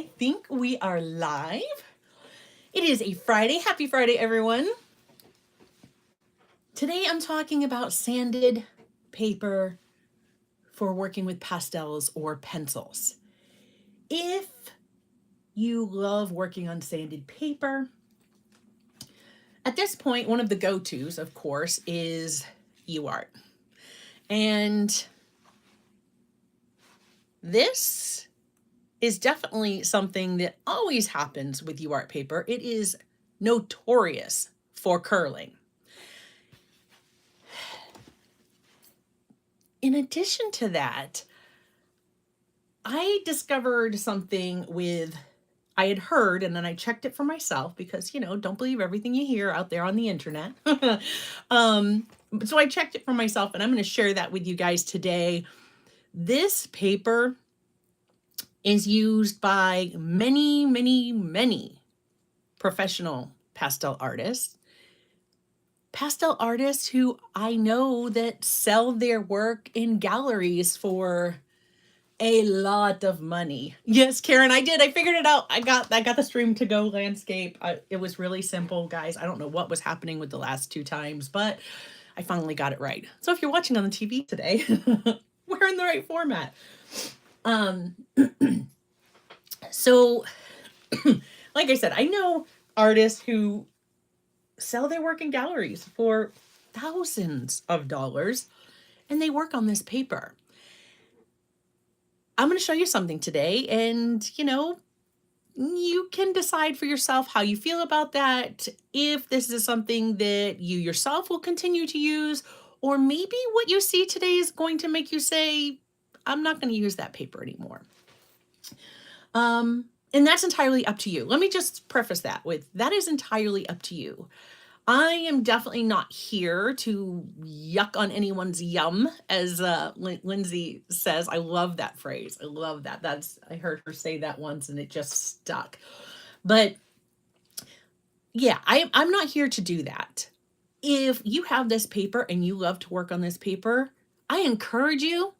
think we are live. It is a Friday. Happy Friday, everyone. Today I'm talking about sanded paper for working with pastels or pencils. If you love working on sanded paper, at this point, one of the go-tos, of course, is UArt. And this is definitely something that always happens with UArt paper. It is notorious for curling. In addition to that, I discovered something I had heard, and then I checked it for myself because, don't believe everything you hear out there on the internet. So I checked it for myself, and I'm going to share that with you guys today. This paper is used by many, many, many professional pastel artists. Pastel artists who I know that sell their work in galleries for a lot of money. Yes, Karen, I did. I figured it out. I got the stream to go landscape. It was really simple, guys. I don't know what was happening with the last two times, but I finally got it right. So if you're watching on the TV today, we're in the right format. So like I said, I know artists who sell their work in galleries for thousands of dollars, and they work on this paper. I'm going to show you something today, and you can decide for yourself how you feel about that, if this is something that you yourself will continue to use, or maybe what you see today is going to make you say, I'm not going to use that paper anymore. And that's entirely up to you. Let me just preface that with, that is entirely up to you. I am definitely not here to yuck on anyone's yum, as Lindsay says. I love that phrase. I love that. I heard her say that once and it just stuck. But yeah, I'm not here to do that. If you have this paper and you love to work on this paper, I encourage you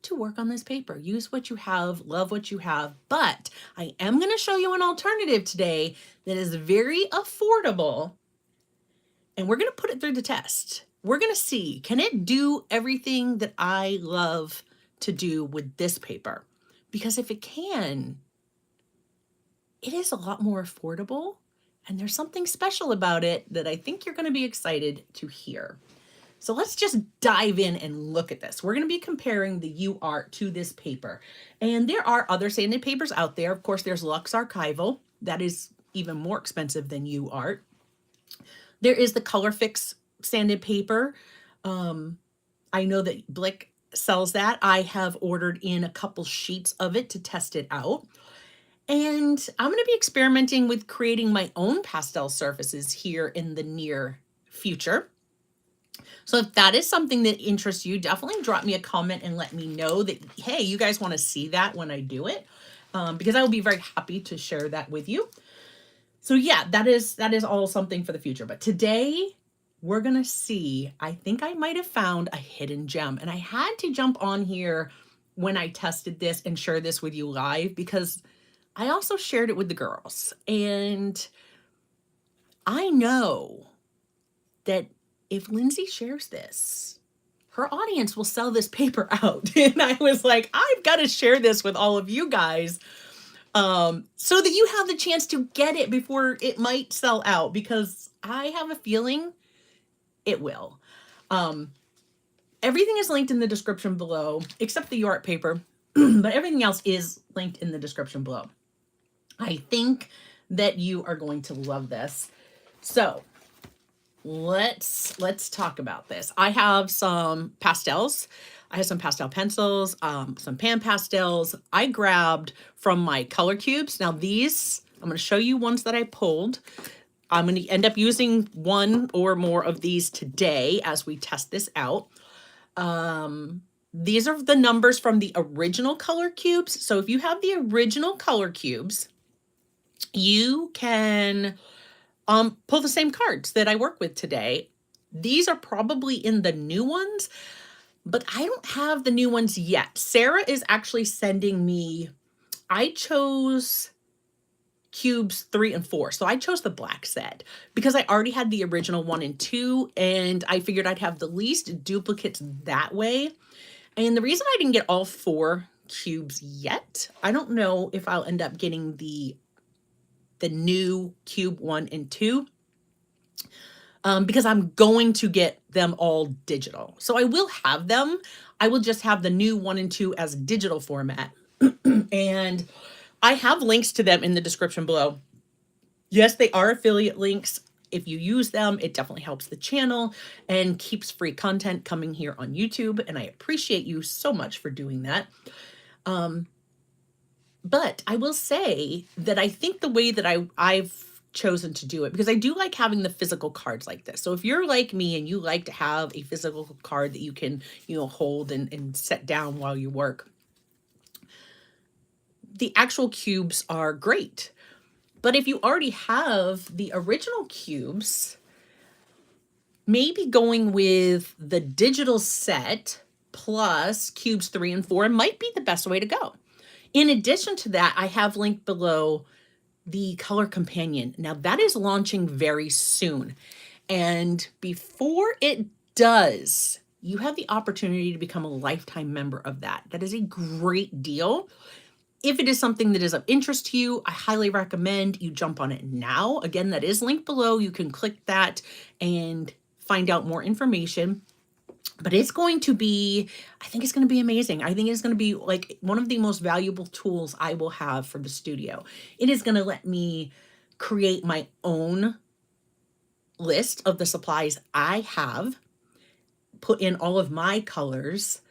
to work on this paper. Use what you have, love what you have, but I am going to show you an alternative today that is very affordable, and we're going to put it through the test. We're going to see, can it do everything that I love to do with this paper? Because if it can, it is a lot more affordable, and there's something special about it that I think you're going to be excited to hear. So let's just dive in and look at this. We're going to be comparing the UArt to this paper. And there are other sanded papers out there. Of course, there's Lux Archival. That is even more expensive than UArt. There is the Color Fix sanded paper. I know that Blick sells that. I have ordered in a couple sheets of it to test it out. And I'm going to be experimenting with creating my own pastel surfaces here in the near future. So if that is something that interests you, definitely drop me a comment and let me know that, hey, you guys want to see that when I do it, because I will be very happy to share that with you. So yeah, that is all something for the future. But today we're going to see, I think I might have found a hidden gem. And I had to jump on here when I tested this and share this with you live, because I also shared it with the girls. And I know that if Lindsay shares this, her audience will sell this paper out. And I was like, I've got to share this with all of you guys, so that you have the chance to get it before it might sell out, because I have a feeling it will. Everything is linked in the description below, except the UArt paper, but everything else is linked in the description below. I think that you are going to love this. So let's talk about this. I have some pastels. I have some pastel pencils, some pan pastels. I grabbed from my color cubes. Now these, I'm going to show you ones that I pulled. I'm going to end up using one or more of these today as we test this out. These are the numbers from the original color cubes. So if you have the original color cubes, you can pull the same cards that I work with today. These are probably in the new ones, but I don't have the new ones yet. Sarah is actually sending me, I chose cubes 3 and 4. So I chose the black set because I already had the original 1 and 2, and I figured I'd have the least duplicates that way. And the reason I didn't get all 4 cubes yet, I don't know if I'll end up getting the new cube 1 and 2, because I'm going to get them all digital. So I will have them. I will just have the new 1 and 2 as digital format. And I have links to them in the description below. Yes, they are affiliate links. If you use them, it definitely helps the channel and keeps free content coming here on YouTube. And I appreciate you so much for doing that. But I will say that I think the way that I've chosen to do it, because I do like having the physical cards like this. So if you're like me and you like to have a physical card that you can, hold and set down while you work, the actual cubes are great. But if you already have the original cubes, maybe going with the digital set plus cubes 3 and 4 might be the best way to go. In addition to that, I have linked below the Color Companion. Now that is launching very soon. And before it does, you have the opportunity to become a lifetime member of that. That is a great deal. If it is something that is of interest to you, I highly recommend you jump on it now. Again, that is linked below. You can click that and find out more information. But it's going to be, I think it's going to be amazing. I think it's going to be like one of the most valuable tools I will have for the studio. It is going to let me create my own list of the supplies I have, put in all of my colors,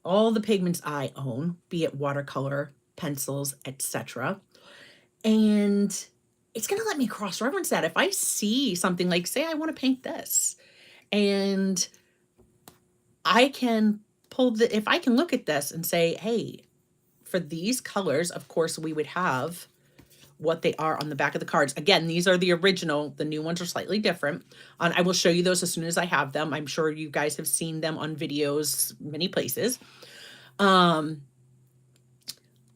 all the pigments I own, be it watercolor, pencils, etc. And it's going to let me cross-reference that. If I see something like, say I want to paint this, and I can if I can look at this and say, hey, for these colors, of course, we would have what they are on the back of the cards. Again, these are the original. The new ones are slightly different. And I will show you those as soon as I have them. I'm sure you guys have seen them on videos many places.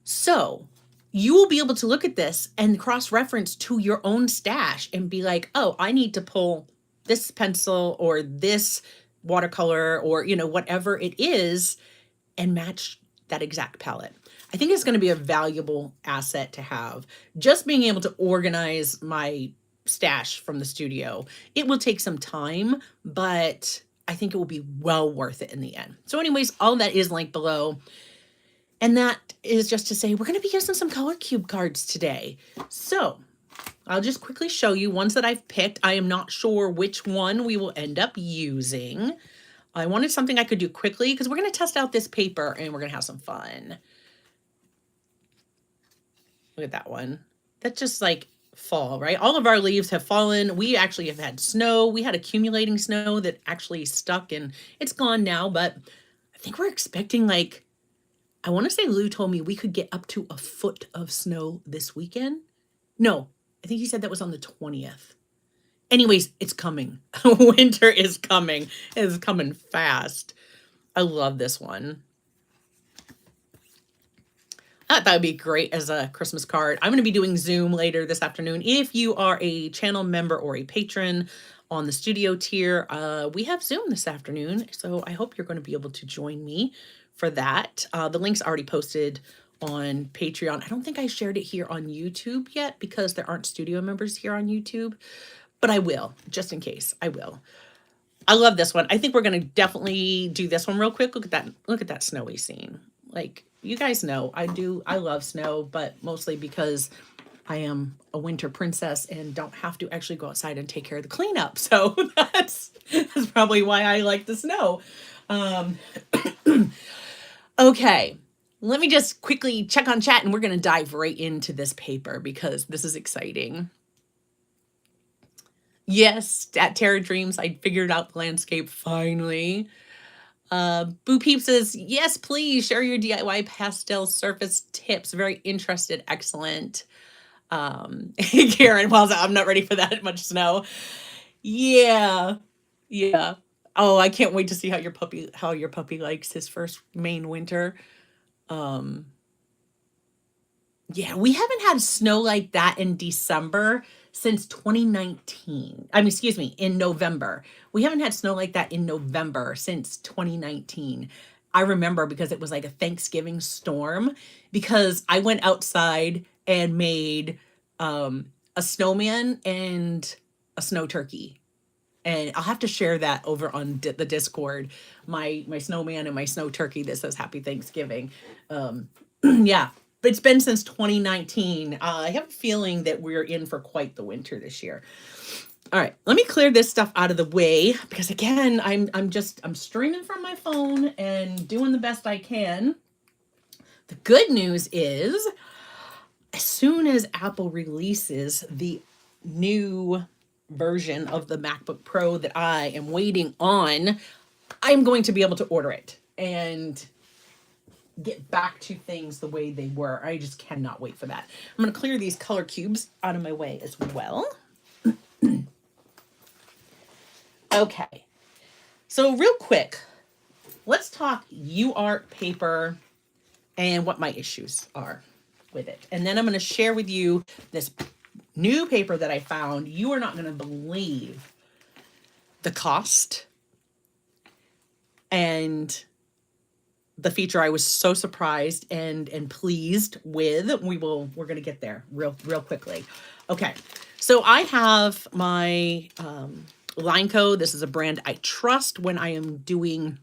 So you will be able to look at this and cross-reference to your own stash and be like, oh, I need to pull this pencil or this watercolor or, whatever it is, and match that exact palette. I think it's going to be a valuable asset to have. Just being able to organize my stash from the studio. It will take some time, but I think it will be well worth it in the end. So anyways, all that is linked below. And that is just to say, we're going to be using some color cube cards today. So I'll just quickly show you ones that I've picked. I am not sure which one we will end up using. I wanted something I could do quickly because we're going to test out this paper and we're going to have some fun. Look at that one. That's just like fall, right? All of our leaves have fallen. We actually have had snow. We had accumulating snow that actually stuck and it's gone now, but I think we're expecting I want to say Lou told me we could get up to a foot of snow this weekend. No, I think he said that was on the 20th. Anyways, it's coming. Winter is coming. It is coming fast. I love this one. I thought that would be great as a Christmas card. I'm going to be doing Zoom later this afternoon. If you are a channel member or a patron on the studio tier, we have Zoom this afternoon. So I hope you're going to be able to join me for that. The link's already posted on Patreon. I don't think I shared it here on YouTube yet because there aren't studio members here on YouTube, but I will, just in case. I will. I love this one. I think we're going to definitely do this one real quick. Look at that. Look at that snowy scene. Like, you guys know, I love snow, but mostly because I am a winter princess and don't have to actually go outside and take care of the cleanup. So that's probably why I like the snow. Okay, let me just quickly check on chat and we're going to dive right into this paper because this is exciting. Yes, at Terra Dreams, I figured out the landscape finally. Boo Peep says, yes, please share your DIY pastel surface tips. Very interested. Excellent. Karen, well, I'm not ready for that much snow. Yeah. Yeah. Oh, I can't wait to see how your puppy likes his first Maine winter. Yeah, we haven't had snow like that in December since 2019. I mean, excuse me, in November. We haven't had snow like that in November since 2019. I remember because it was like a Thanksgiving storm because I went outside and made a snowman and a snow turkey. And I'll have to share that over on the Discord. My snowman and my snow turkey that says Happy Thanksgiving. Yeah, but it's been since 2019. I have a feeling that we're in for quite the winter this year. All right, let me clear this stuff out of the way because again, I'm streaming from my phone and doing the best I can. The good news is as soon as Apple releases the new version of the MacBook Pro that I am waiting on, I'm going to be able to order it and get back to things the way they were. I just cannot wait for that. I'm going to clear these color cubes out of my way as well. Okay. So real quick, let's talk UArt paper and what my issues are with it. And then I'm going to share with you this new paper that I found. You are not going to believe the cost and the feature I was so surprised and pleased with. We're going to get there real quickly. Okay. So I have my Lineco. This is a brand I trust when I am doing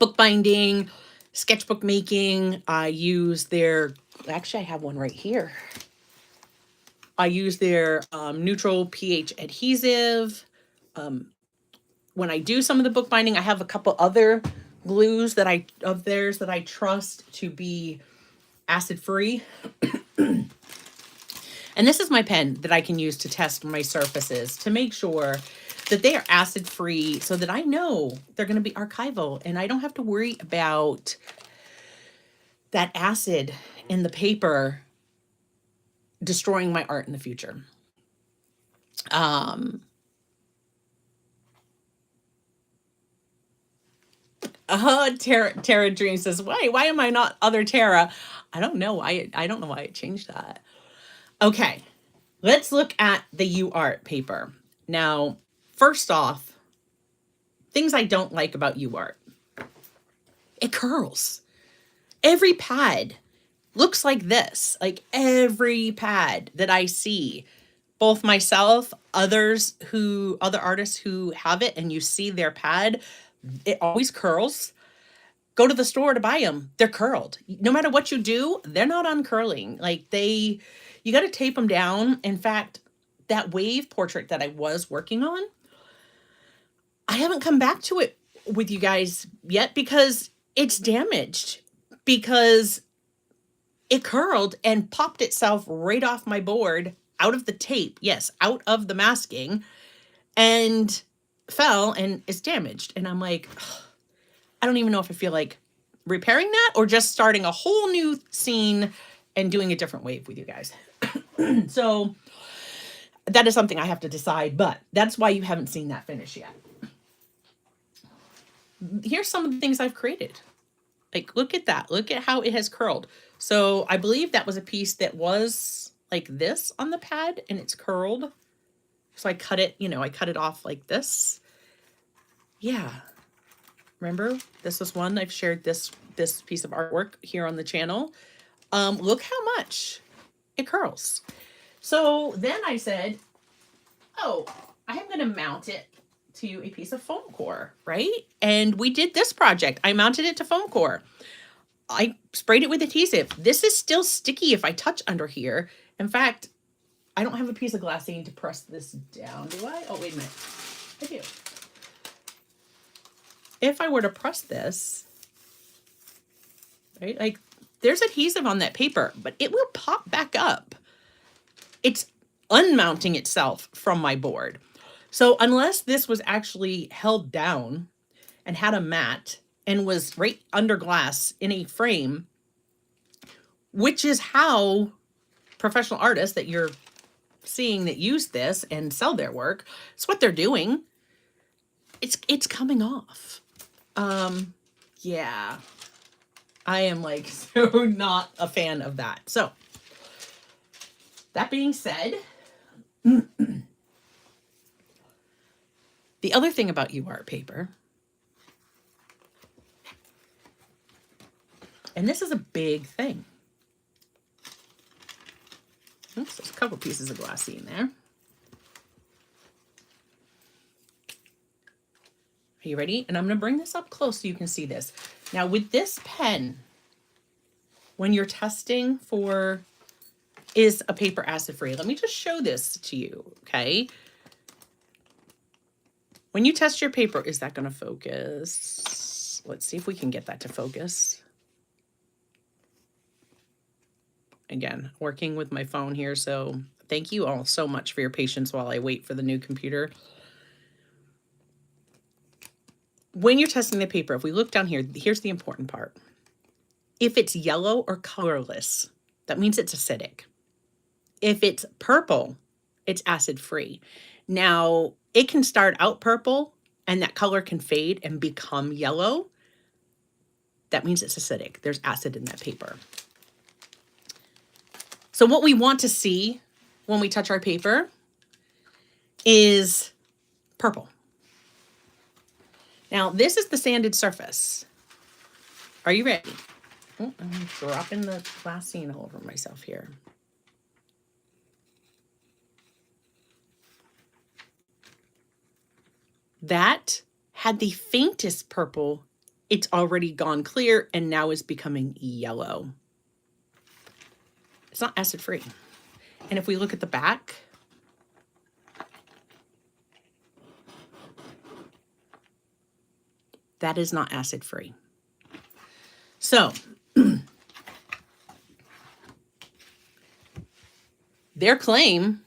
bookbinding, sketchbook making. I use their, actually I have one right here. I use their neutral pH adhesive. When I do some of the bookbinding, I have a couple other glues of theirs that I trust to be acid free. And this is my pen that I can use to test my surfaces to make sure that they are acid free so that I know they're going to be archival and I don't have to worry about that acid in the paper destroying my art in the future. Tara Dream says, why am I not other Tara? I don't know why I don't know why I changed that. Okay, let's look at the UArt paper. Now, first off, things I don't like about UArt. It curls. Every pad looks like this. Like every pad that I see, both myself, other artists who have it and you see their pad, it always curls. Go to the store to buy them. They're curled. No matter what you do, they're not uncurling. You got to tape them down. In fact, that wave portrait that I was working on, I haven't come back to it with you guys yet because it's damaged, because it curled and popped itself right off my board, out of the tape. Yes, out of the masking, and fell and is damaged. And I'm like, I don't even know if I feel like repairing that or just starting a whole new scene and doing a different wave with you guys. So that is something I have to decide, but that's why you haven't seen that finish yet. Here's some of the things I've created. Like, look at that. Look at how it has curled. So I believe that was a piece that was like this on the pad and it's curled. So I cut it, I cut it off like this. Yeah. Remember, this was one I've shared this piece of artwork here on the channel. Look how much it curls. So then I said, oh, I am going to mount it to a piece of foam core, right? And we did this project. I mounted it to foam core. I sprayed it with adhesive. This is still sticky if I touch under here. In fact, I don't have a piece of glassine to press this down, do I? Oh, wait a minute. I do. If I were to press this, right, like there's adhesive on that paper, but it will pop back up. It's unmounting itself from my board. So unless this was actually held down and had a mat and was right under glass in a frame, which is how professional artists that you're seeing that use this and sell their work, it's what they're doing. It's coming off. Yeah. I am like so not a fan of that. So that being said, the other thing about UART paper, and this is a big thing. Oops, there's a couple pieces of glassine there. Are you ready? And I'm going to bring this up close so you can see this. Now with this pen, when you're testing for is a paper acid free, let me just show this to you, okay? When you test your paper, is that going to focus? Let's see if we can get that to focus. Again, working with my phone here, so thank you all so much for your patience while I wait for the new computer. When you're testing the paper, if we look down here, here's the important part. If it's yellow or colorless, that means it's acidic. If it's purple, it's acid free. Now, it can start out purple and that color can fade and become yellow. That means it's acidic. There's acid in that paper. So what we want to see when we touch our paper is purple. Now, this is the sanded surface. Are you ready? Oh, I'm dropping the glassine all over myself here. That had the faintest purple. It's already gone clear and now is becoming yellow. It's not acid free. And if we look at the back, that is not acid free. So their claim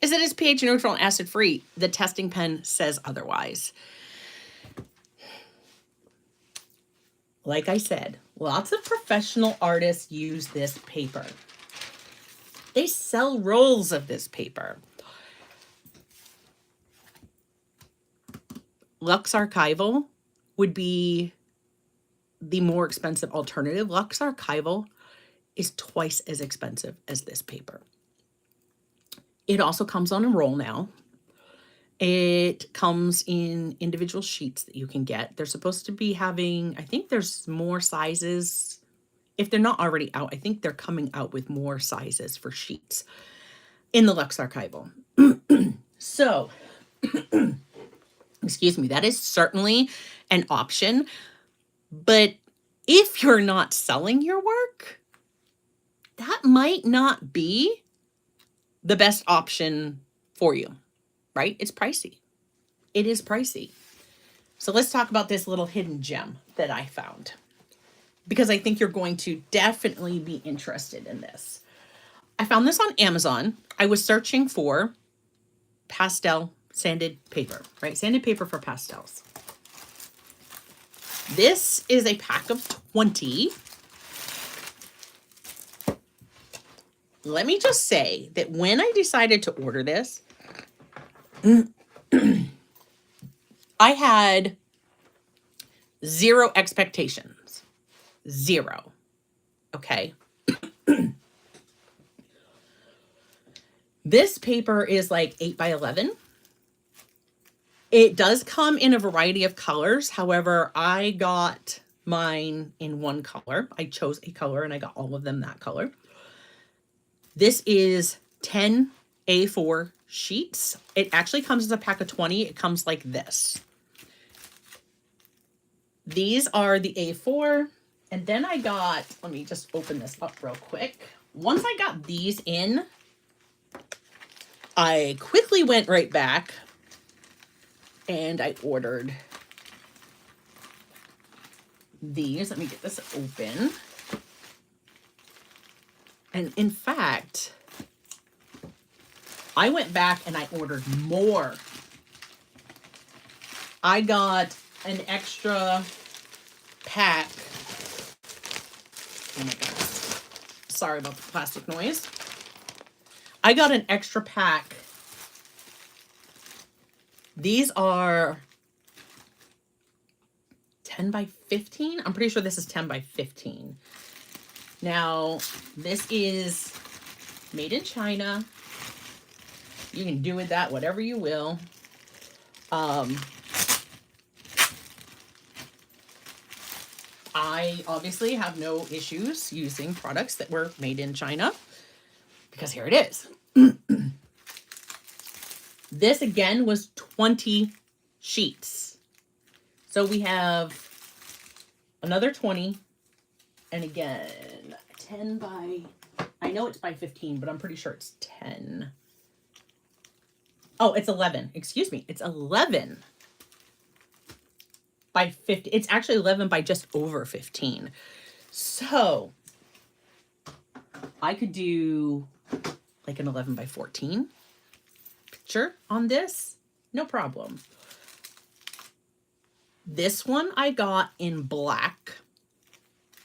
is that it's pH neutral and acid free. The testing pen says otherwise. Like I said, lots of professional artists use this paper. They sell rolls of this paper. Lux Archival would be the more expensive alternative. Lux Archival is twice as expensive as this paper. It also comes on a roll now. It comes in individual sheets that you can get. They're supposed to be having, I think there's more sizes. If they're not already out, I think they're coming out with more sizes for sheets in the Lux Archival. So, excuse me, that is certainly an option. But if you're not selling your work, that might not be the best option for you, right? It's pricey. It is pricey. So let's talk about this little hidden gem that I found, because I think you're going to definitely be interested in this. I found this on Amazon. I was searching for pastel sanded paper, right? Sanded paper for pastels. This is a pack of 20. Let me just say that when I decided to order this, I had zero expectations. Zero. Okay. This paper is like 8 by 11. It does come in a variety of colors. However, I got mine in one color. I chose a color and I got all of them that color. This is 10 A4 sheets. It actually comes as a pack of 20. It comes like this. These are the A4. And then I got, let me just open this up real quick. Once I got these in, I quickly went right back and I ordered these. Let me get this open. And in fact, I went back and I ordered more. I got an extra pack. Oh my God. Sorry about the plastic noise. I got an extra pack. These are 10 by 15. I'm pretty sure this is 10 by 15. Now, this is made in China. You can do with that whatever you will. I obviously have no issues using products that were made in China because here it is. This again was 20 sheets. So we have another 20, and again, 10 by, I know it's by 15, but I'm pretty sure it's 10. Oh, it's 11. Excuse me. It's 11 by 50. It's actually 11 by just over 15. So I could do like an 11 by 14 picture on this. No problem. This one I got in black,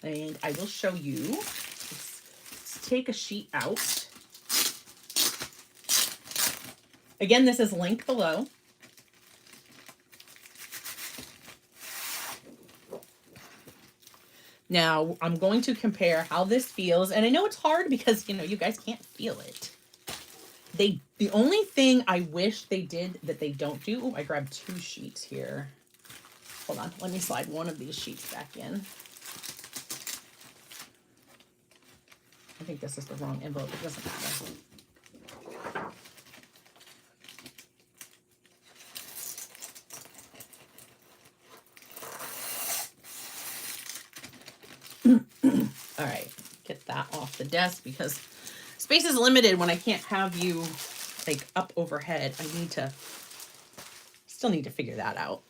and I will show you. Let's take a sheet out. Again, this is linked below. Now, I'm going to compare how this feels, and I know it's hard because, you know, you guys can't feel it. The only thing I wish they did that they don't do, oh, I grabbed 2 sheets here. Hold on, let me slide one of these sheets back in. I think this is the wrong envelope, it doesn't matter. All right, get that off the desk because space is limited when I can't have you like up overhead. Still need to figure that out.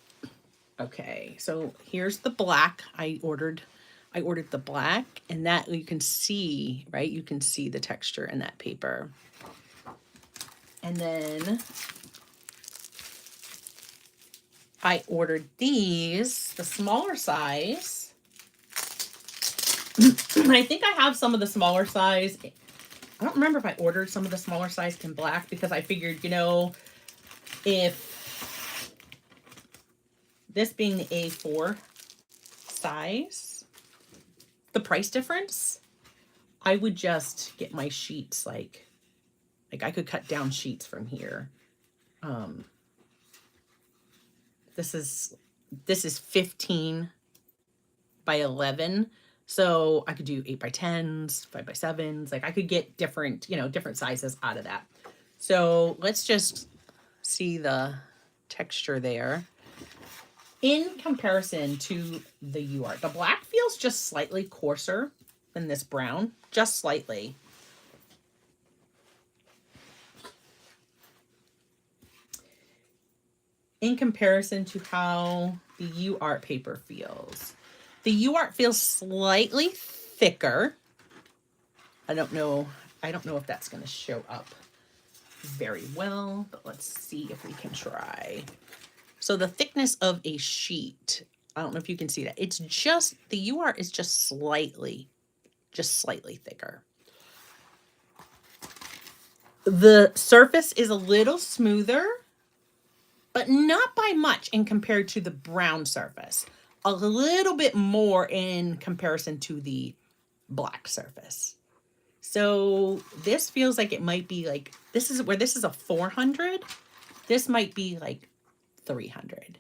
Okay, so here's the black. I ordered the black, and that you can see, right? You can see the texture in that paper. And then I ordered these, the smaller size. I think I have some of the smaller size. I don't remember if I ordered some of the smaller size in black because I figured, you know, if this being the A4 size, the price difference, I would just get my sheets like I could cut down sheets from here. This is 15 by 11. So I could do 8 by 10s, 5 by 7s. Like I could get different, you know, different sizes out of that. So let's just see the texture there. In comparison to the UArt, the black feels just slightly coarser than this brown, just slightly. In comparison to how the UArt paper feels. The UArt feels slightly thicker. I don't know if that's going to show up very well, but let's see if we can try. So the thickness of a sheet, I don't know if you can see that. It's just, the UArt is just slightly thicker. The surface is a little smoother, but not by much in compared to the brown surface. A little bit more in comparison to the black surface. So this feels like it might be like, this is a 400. This might be like 300.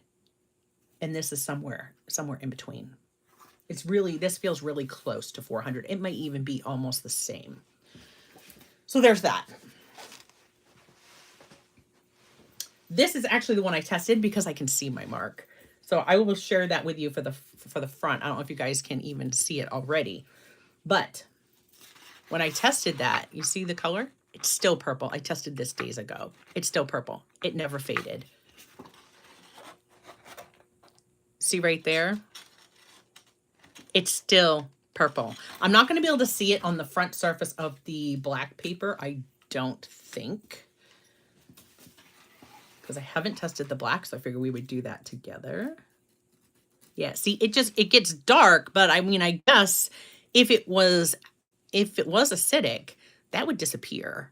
And this is somewhere in between. This feels really close to 400. It might even be almost the same. So there's that. This is actually the one I tested because I can see my mark. So I will share that with you for the front. I don't know if you guys can even see it already. But when I tested that, you see the color? It's still purple. I tested this days ago. It's still purple. It never faded. See right there? It's still purple. I'm not going to be able to see it on the front surface of the black paper, I don't think. Because I haven't tested the black, so I figured we would do that together. Yeah, see, it gets dark, but I mean, I guess if it was acidic, that would disappear.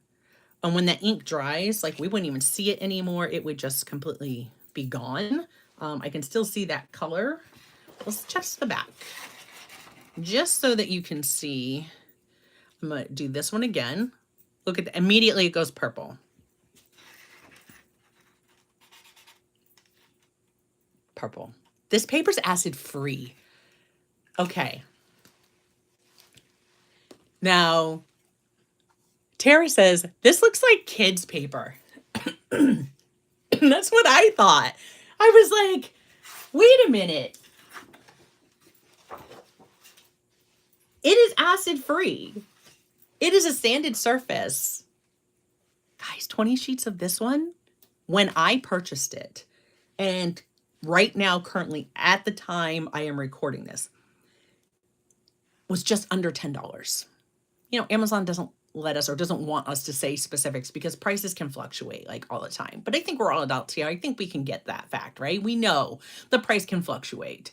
And when the ink dries, like we wouldn't even see it anymore. It would just completely be gone. I can still see that color, Let's test the back. Just so that you can see, I'm going to do this one again. Look at immediately it goes purple. Purple. This paper's acid free. Okay. Now, Tara says, this looks like kids' paper. That's what I thought. I was like, wait a minute. It is acid free. It is a sanded surface. Guys, 20 sheets of this one when I purchased it. And right now, currently, at the time I am recording this, was just under $10. You know, Amazon doesn't let us or doesn't want us to say specifics because prices can fluctuate like all the time. But I think we're all adults here. I think we can get that fact, right? We know the price can fluctuate.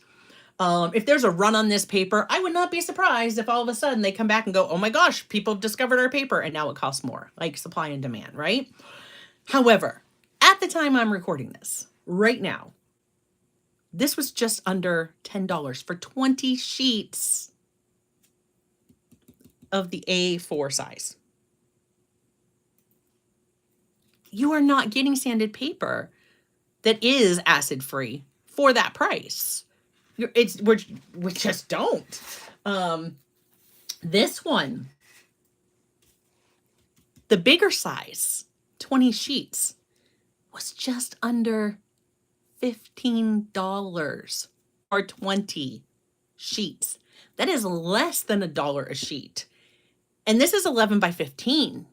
If there's a run on this paper, I would not be surprised if all of a sudden they come back and go, oh my gosh, people have discovered our paper and now it costs more, like supply and demand, right? However, at the time I'm recording this, right now, this was just under $10 for 20 sheets of the A4 size. You are not getting sanded paper that is acid free for that price. We just don't. This one, the bigger size, 20 sheets, was just under $15 for 20 sheets. That is less than $1 a sheet. And this is 11 by 15.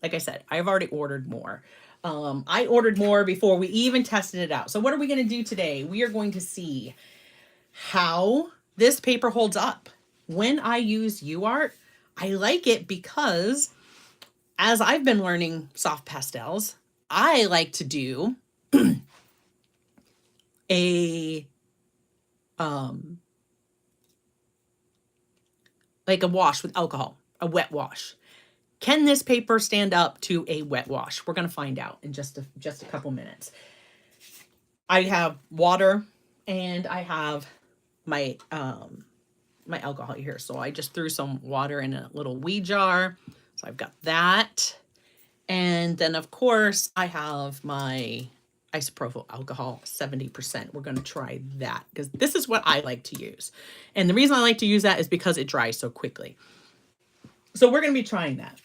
Like I said, I've already ordered more. I ordered more before we even tested it out. So what are we going to do today? We are going to see how this paper holds up. When I use UArt, I like it because as I've been learning soft pastels, I like to do like a wash with alcohol, a wet wash. Can this paper stand up to a wet wash? We're going to find out in just a couple minutes. I have water and I have my my alcohol here. So I just threw some water in a little wee jar. So I've got that. And then of course I have my isopropyl alcohol, 70%. We're going to try that because this is what I like to use. And the reason I like to use that is because it dries so quickly. So we're going to be trying that.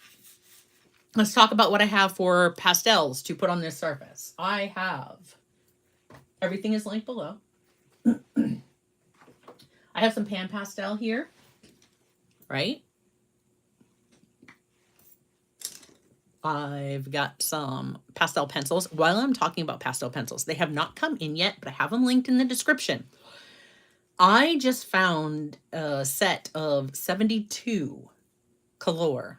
Let's talk about what I have for pastels to put on this surface. I have, everything is linked below. I have some pan pastel here, right? I've got some pastel pencils. While I'm talking about pastel pencils, they have not come in yet, but I have them linked in the description. I just found a set of 72 Color,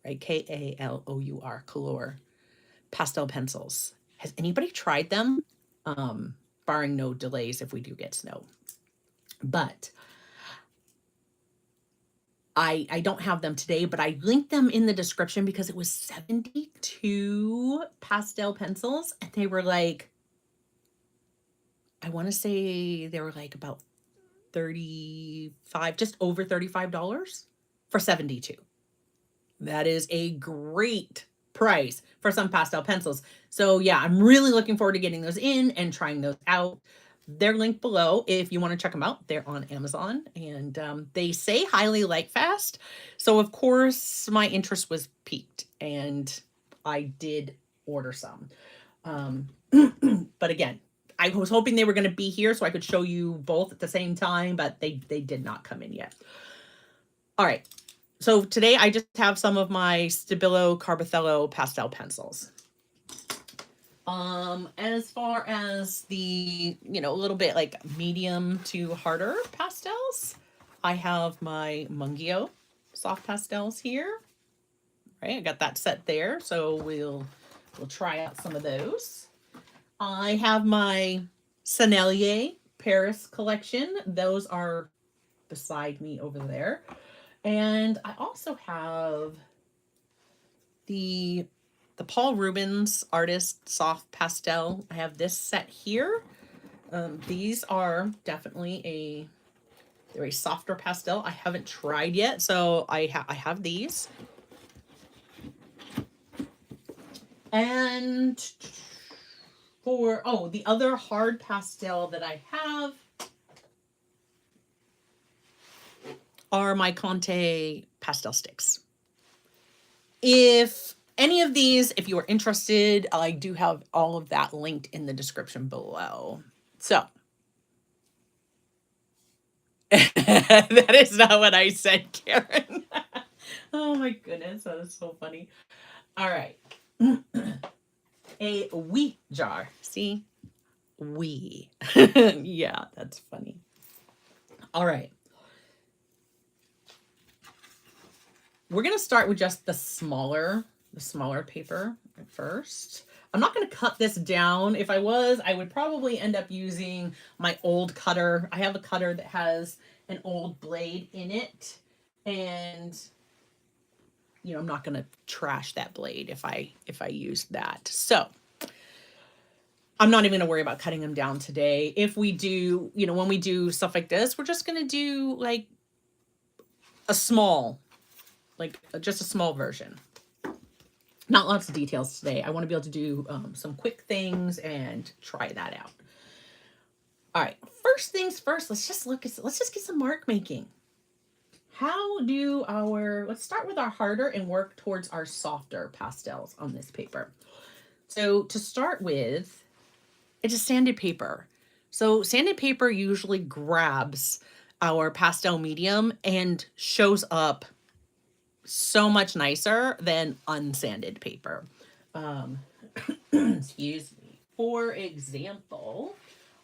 right? K-A-L-O-U-R, Color pastel pencils. Has anybody tried them? Barring no delays if we do get snow. But I don't have them today, but I linked them in the description because it was 72 pastel pencils. And they were like, I want to say they were like about 35, just over $35 for 72. That is a great price for some pastel pencils. So yeah, I'm really looking forward to getting those in and trying those out. They're linked below if you want to check them out. They're on Amazon and they say highly like fast. So of course my interest was piqued and I did order some. But again, I was hoping they were going to be here so I could show you both at the same time, but they did not come in yet. All right. So today I just have some of my Stabilo Carbothello pastel pencils. As far as the, a little bit like medium to harder pastels, I have my Mungio soft pastels here. Right, I got that set there, so we'll try out some of those. I have my Sennelier Paris collection. Those are beside me over there. And I also have the Paul Rubens Artist Soft Pastel. I have this set here. These are definitely they're a softer pastel. I haven't tried yet, so I have these. And for, oh, the other hard pastel that I have are my Conte pastel sticks. If any of these, if you are interested, I do have all of that linked in the description below. So that is not what I said, Karen. Oh my goodness, that is so funny. All right. A wheat jar. See? We. Yeah, that's funny. All right. We're going to start with just the smaller paper at first. I'm not going to cut this down. If I was, I would probably end up using my old cutter. I have a cutter that has an old blade in it, and you know, I'm not going to trash that blade if I use that. So, I'm not even going to worry about cutting them down today. If we do, you know, when we do stuff like this, we're just going to do like a small, like just a small version. Not lots of details today. I want to be able to do some quick things and try that out. All right, first things first, let's just get some mark making. How do let's start with our harder and work towards our softer pastels on this paper. So to start with, it's a sanded paper. So sanded paper usually grabs our pastel medium and shows up so much nicer than unsanded paper. Excuse me. For example,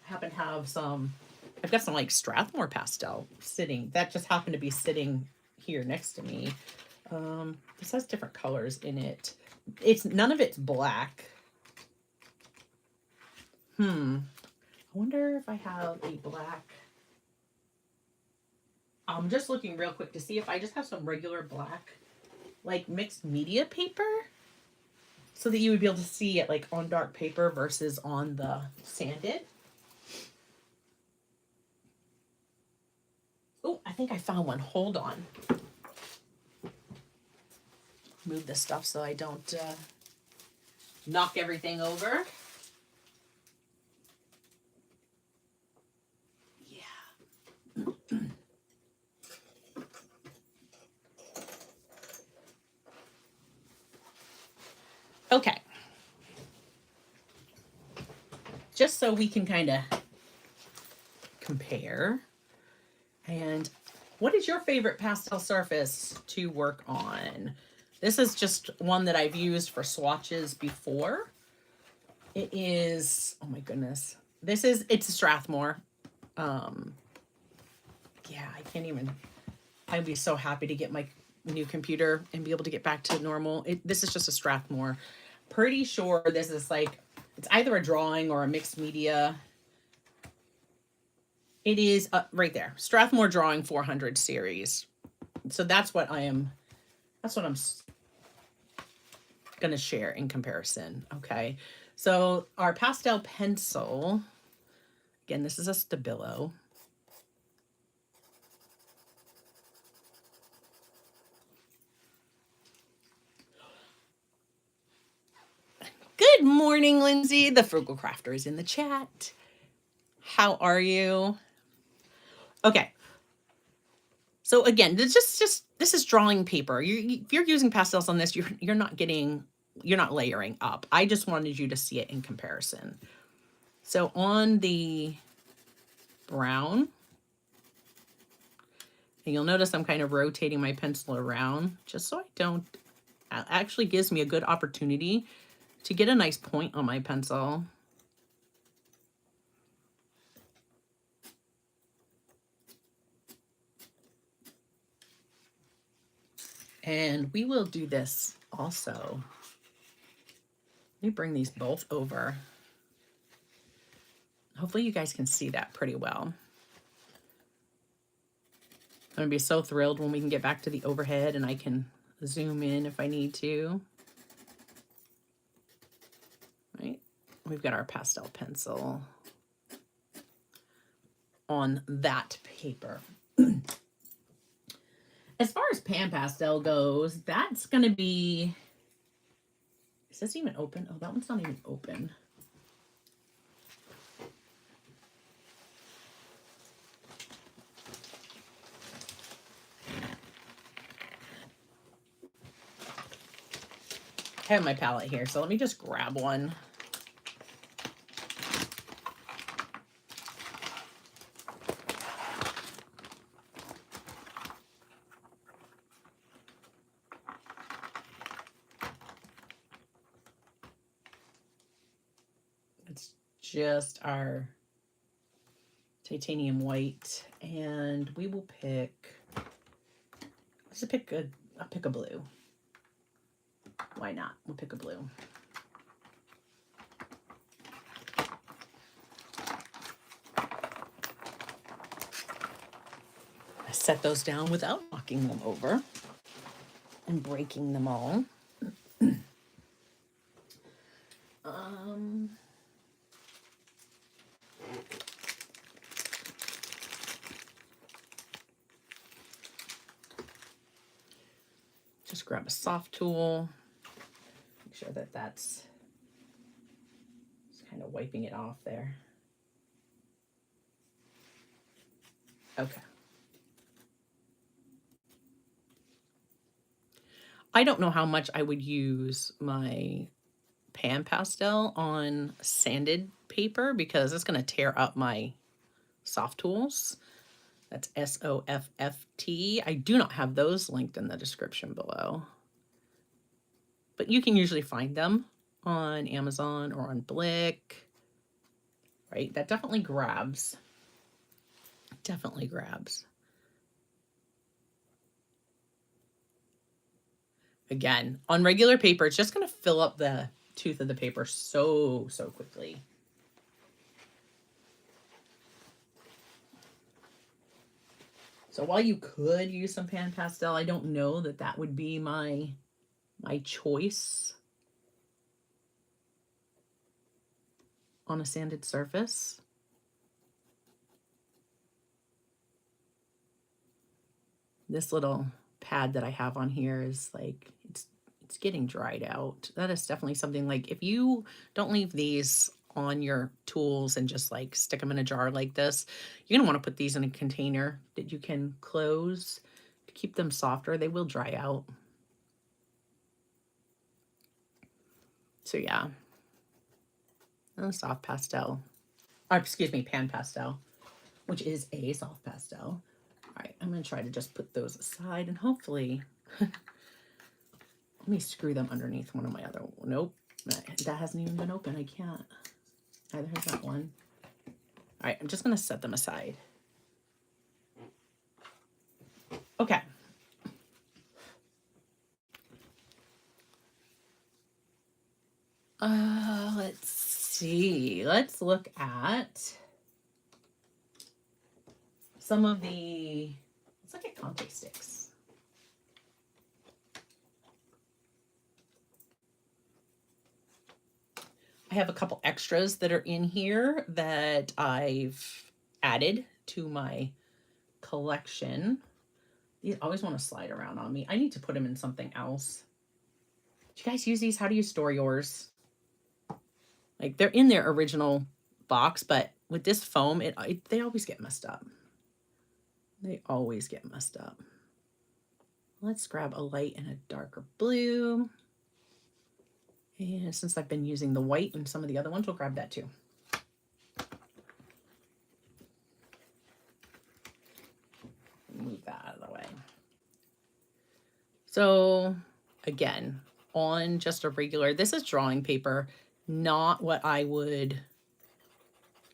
I happen to have I've got some like Strathmore pastel sitting. That just happened to be sitting here next to me. This has different colors in it. None of it's black. I wonder if I have a black. I'm just looking real quick to see if I just have some regular black, like mixed media paper, so that you would be able to see it like on dark paper versus on the sanded. Oh, I think I found one. Hold on. Move this stuff so I don't knock everything over. Yeah. Okay. Just so we can kind of compare. And what is your favorite pastel surface to work on? This is just one that I've used for swatches before. It is, oh my goodness. It's a Strathmore. Yeah, I can't even, I'd be so happy to get my new computer and be able to get back to normal. This is just a Strathmore. Pretty sure this is like, it's either a drawing or a mixed media. It is right there, Strathmore Drawing 400 series. So that's what I'm going to share in comparison. Okay. So our pastel pencil, again, this is a Stabilo. Good morning, Lindsay. The Frugal Crafter is in the chat. How are you? Okay. So again, this is drawing paper. If you're using pastels on this, you're not layering up. I just wanted you to see it in comparison. So on the brown, and you'll notice I'm kind of rotating my pencil around just so I don't, it actually gives me a good opportunity to get a nice point on my pencil. And we will do this also. Let me bring these both over. Hopefully you guys can see that pretty well. I'm going to be so thrilled when we can get back to the overhead and I can zoom in if I need to. Right? We've got our pastel pencil. on that paper. As far as pan pastel goes, that's going to be, is this even open? Oh, that one's not even open. I have my palette here, so let me just grab one. It's just our titanium white, and we will pick, let's pick I'll pick a blue. Why not? We'll pick a blue. I set those down without knocking them over and breaking them all. Just grab a soft tool. Make sure that that's just kind of wiping it off there. Okay. I don't know how much I would use my pan pastel on sanded paper because it's going to tear up my soft tools. That's SOFFT. I do not have those linked in the description below. But you can usually find them on Amazon or on Blick. Right? That definitely grabs. Definitely grabs. Again, on regular paper, it's just going to fill up the tooth of the paper so quickly. So while you could use some pan pastel, I don't know that that would be my choice on a sanded surface. This little pad that I have on here is like, it's getting dried out. That is definitely something, like, if you don't leave these on your tools and just like stick them in a jar like this, you're gonna want to put these in a container that you can close to keep them softer. They will dry out. So yeah, a soft pastel, or excuse me, pan pastel, which is a soft pastel. All right, I'm gonna try to just put those aside and hopefully, let me screw them underneath one of my other, nope, that hasn't even been open. I can't. Either has that one. All right, I'm just gonna set them aside. Okay. Let's see. Let's look at some of the, let's look at Conte sticks. I have a couple extras that are in here that I've added to my collection. These always want to slide around on me. I need to put them in something else. Do you guys use these? How do you store yours? Like, they're in their original box, but with this foam, they always get messed up. They always get messed up. Let's grab a light and a darker blue. And since I've been using the white and some of the other ones, we'll grab that too. Move that out of the way. So again, on just a regular, this is drawing paper, not what I would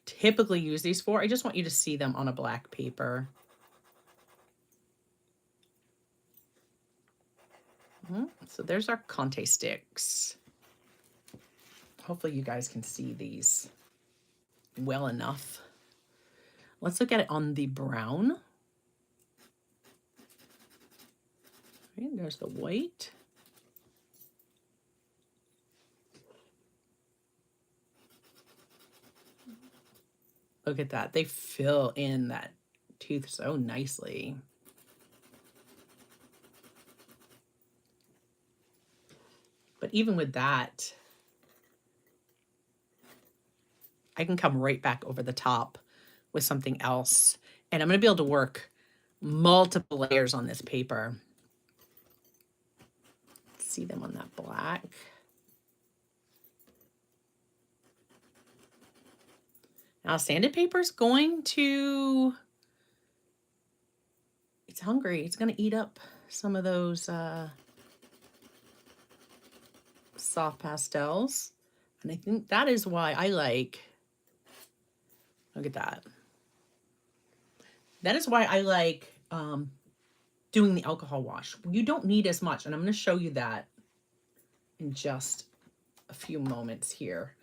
typically use these for. I just want you to see them on a black paper. So there's our Conte sticks. Hopefully you guys can see these well enough. Let's look at it on the brown. Okay, there's the white. Look at that. They fill in that tooth so nicely. But even with that, I can come right back over the top with something else. And I'm going to be able to work multiple layers on this paper. See them on that black. Now, sanded paper is going to, it's hungry. It's going to eat up some of those soft pastels. And I think that is why I like, look at that. That is why I like doing the alcohol wash. You don't need as much, and I'm going to show you that in just a few moments here.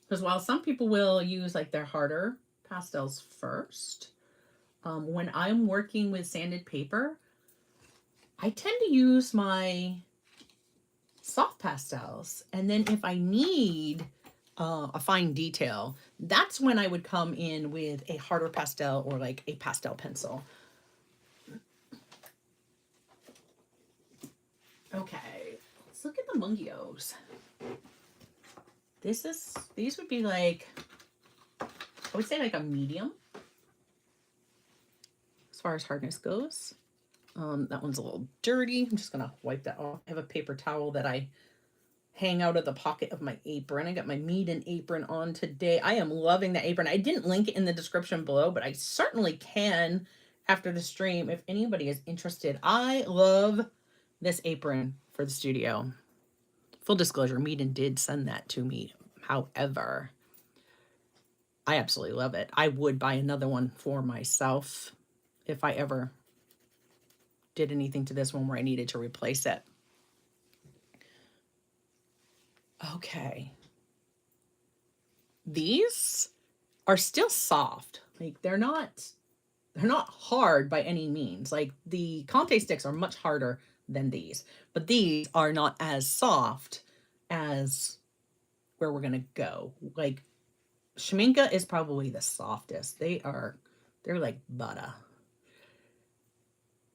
Because while some people will use like their harder pastels first, when I'm working with sanded paper, I tend to use my soft pastels. And then if I need a fine detail, that's when I would come in with a harder pastel or like a pastel pencil. Okay, let's look at the Mungios. These would be like, I would say like a medium as far as hardness goes. That one's a little dirty. I'm just gonna wipe that off. I have a paper towel that I hang out of the pocket of my apron. I got my meat and apron on today. I am loving the apron. I didn't link it in the description below, but I certainly can after the stream if anybody is interested. I love this apron for the studio. Full disclosure, Meaden did send that to me. However, I absolutely love it. I would buy another one for myself if I ever did anything to this one where I needed to replace it. Okay. These are still soft. Like they're not hard by any means. Like the Conte sticks are much harder than these, but these are not as soft as where we're going to go. Like Schminke is probably the softest. They're like butter.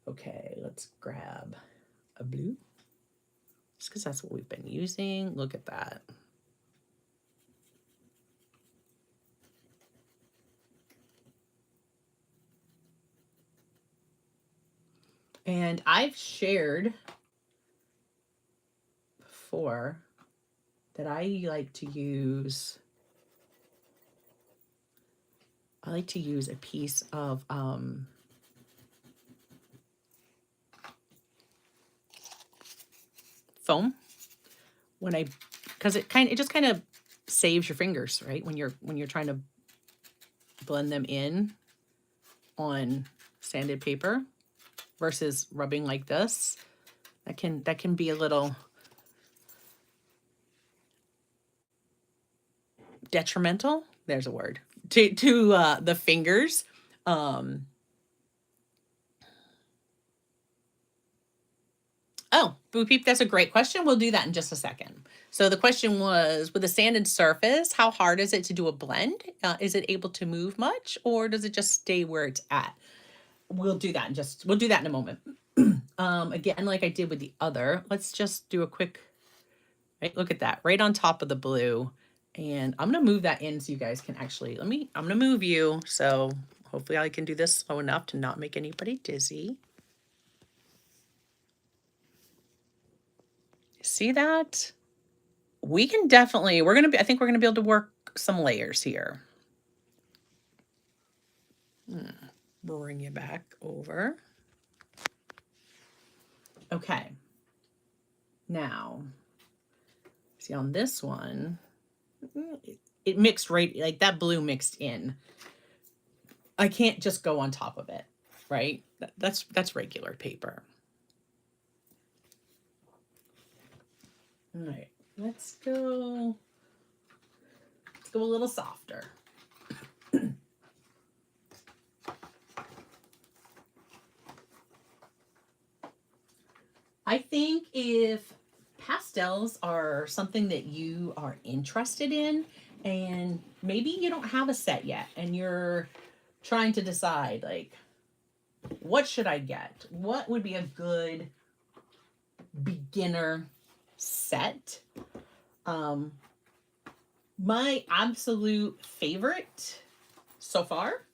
Okay, let's grab a blue. Just because that's what we've been using. Look at that. And I've shared before that I like to use a piece of foam because it just kind of saves your fingers, right? When you're trying to blend them in on sanded paper versus rubbing like this. That can be a little detrimental. There's a word to the fingers. Oh, Boo Peep, that's a great question. We'll do that in just a second. So the question was, with a sanded surface, how hard is it to do a blend? Is it able to move much, or does it just stay where it's at? We'll do that in a moment. Again, like I did with the other, let's just do a quick, right? Look at that, right on top of the blue. And I'm going to move that in so you guys can actually, I'm going to move you. So hopefully I can do this slow enough to not make anybody dizzy. See that? We can definitely, I think we're going to be able to work some layers here. Bring you back over. Okay. Now, see on this one, it mixed right, like that blue mixed in. I can't just go on top of it, right? That's regular paper. All right, let's go a little softer. I think if pastels are something that you are interested in, and maybe you don't have a set yet and you're trying to decide, like, what should I get? What would be a good beginner set? Um, my absolute favorite so far,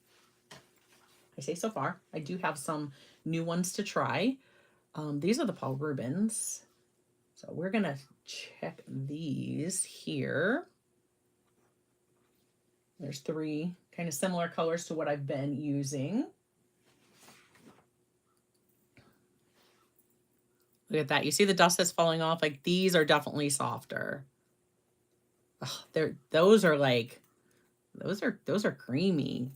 I say so far, I do have some new ones to try. These are the Paul Rubens. So we're going to check these here. There's 3 kind of similar colors to what I've been using. Look at that. You see the dust that's falling off? Like, these are definitely softer. Oh, those are like, those are creamy.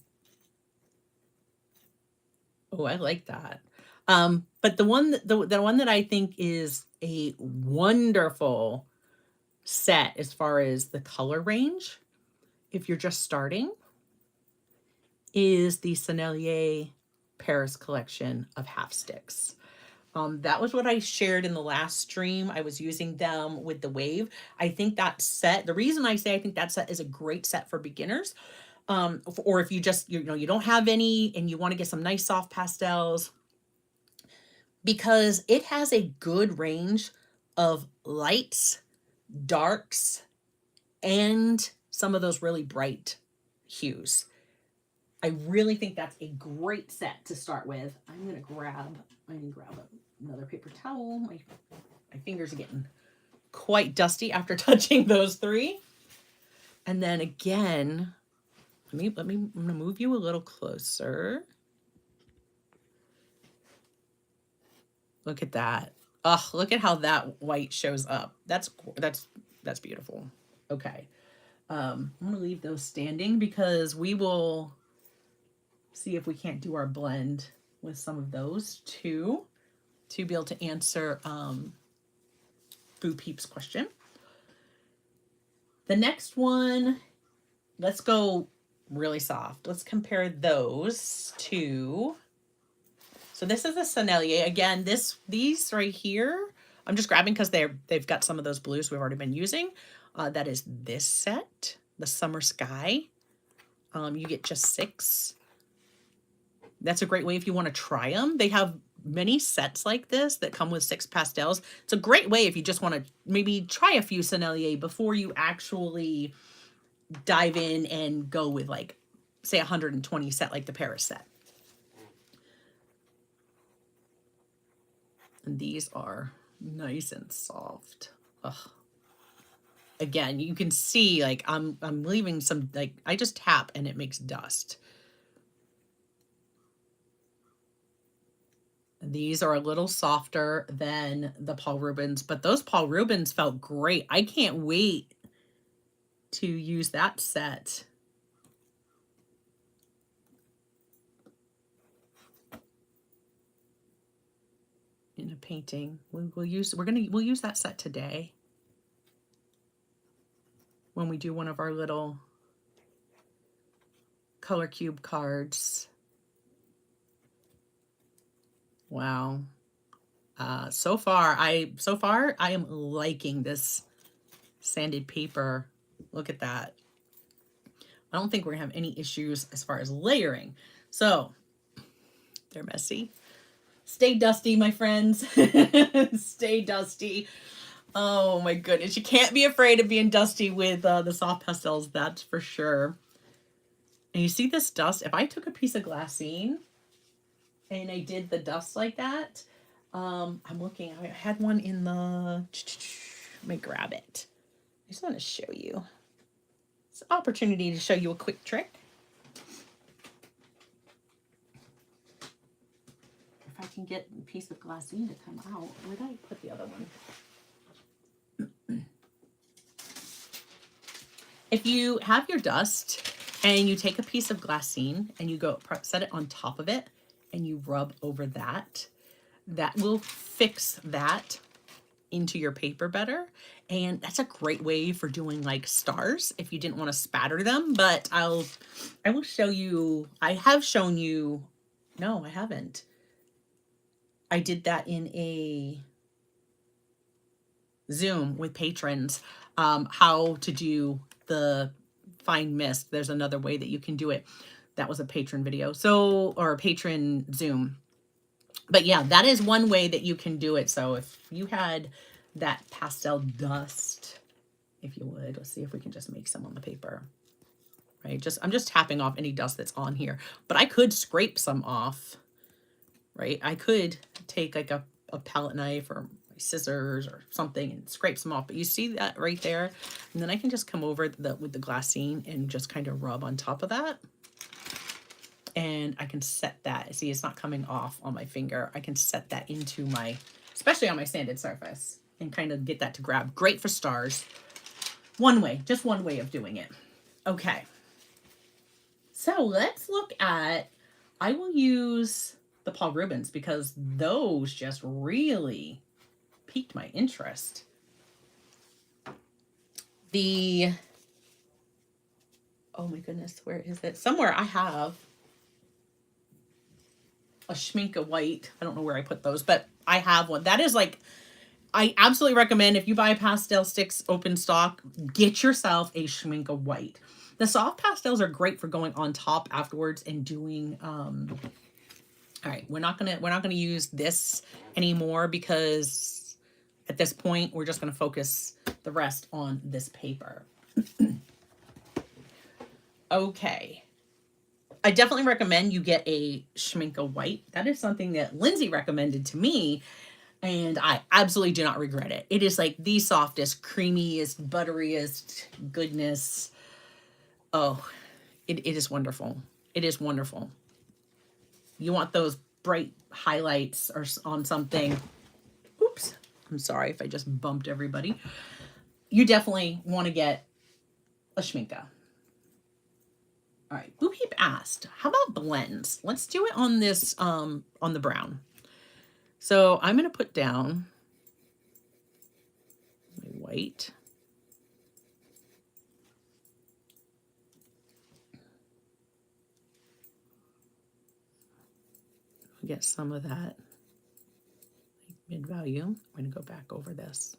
Oh, I like that. But the one that I think is a wonderful set as far as the color range, if you're just starting, is the Sennelier Paris collection of half sticks. That was what I shared in the last stream. I was using them with the wave. I think that set, the reason I say I think that set is a great set for beginners, or if you just, you know, you don't have any and you want to get some nice soft pastels, because it has a good range of lights, darks, and some of those really bright hues. I really think that's a great set to start with. I need to grab another paper towel. My fingers are getting quite dusty after touching those 3. And then again, I'm gonna move you a little closer. Look at that. Oh, look at how that white shows up. That's beautiful. Okay. I'm gonna leave those standing because we will see if we can't do our blend with some of those too, to be able to answer Boo Peep's question. The next one, let's go really soft. Let's compare those to. So this is a Sennelier. Again, these right here, I'm just grabbing because they've got some of those blues we've already been using. That is this set, the Summer Sky. You get just 6. That's a great way if you want to try them. They have many sets like this that come with 6 pastels. It's a great way if you just want to maybe try a few Sennelier before you actually dive in and go with, like, say 120 set like the Paris set. And these are nice and soft. Ugh. Again, you can see, like, I'm leaving some, like, I just tap and it makes dust. These are a little softer than the Paul Rubens, but those Paul Rubens felt great. I can't wait to use that set. In a painting. We'll use that set today when we do one of our little color cube cards. Wow. So far I am liking this sanded paper. Look at that. I don't think we're gonna have any issues as far as layering. So they're messy. Stay dusty, my friends. Stay dusty. Oh my goodness. You can't be afraid of being dusty with the soft pastels, that's for sure. And you see this dust? If I took a piece of glassine and I did the dust like that, I'm looking, I had one in the, let me grab it. I just want to show you. It's an opportunity to show you a quick trick. If I can get a piece of glassine to come out. Where did I put the other one? If you have your dust and you take a piece of glassine and you go set it on top of it and you rub over that, that will fix that into your paper better. And that's a great way for doing, like, stars if you didn't want to spatter them. But I will show you. I have shown you. No, I haven't. I did that in a Zoom with patrons, how to do the fine mist. There's another way that you can do it. That was a patron video. So, or a patron Zoom. But yeah, that is one way that you can do it. So if you had that pastel dust, if you would, let's see if we can just make some on the paper. Right, I'm just tapping off any dust that's on here, but I could scrape some off, right? I could take like a palette knife or my scissors or something and scrape some off, but you see that right there? And then I can just come over with the glassine and just kind of rub on top of that. And I can set that, see, it's not coming off on my finger. I can set that into my, especially on my sanded surface, and kind of get that to grab. Great for stars. One way, just one way of doing it. Okay. So let's look at, I will use the Paul Rubens because those just really piqued my interest. The, oh my goodness, where is it? Somewhere I have a Schminke white. I don't know where I put those, but I have one. That is like, I absolutely recommend if you buy pastel sticks open stock, get yourself a Schminke white. The soft pastels are great for going on top afterwards and doing, all right, we're not gonna use this anymore because at this point, we're just gonna focus the rest on this paper. Okay. I definitely recommend you get a Schminke white. That is something that Lindsay recommended to me, and I absolutely do not regret it. It is like the softest, creamiest, butteriest goodness. Oh, it is wonderful. It is wonderful. You want those bright highlights or on something. Oops. I'm sorry if I just bumped everybody. You definitely want to get a Schminke. All right. Boo Peep asked, how about blends? Let's do it on this, on the brown. So I'm going to put down my white. Get some of that mid-value. I'm going to go back over this.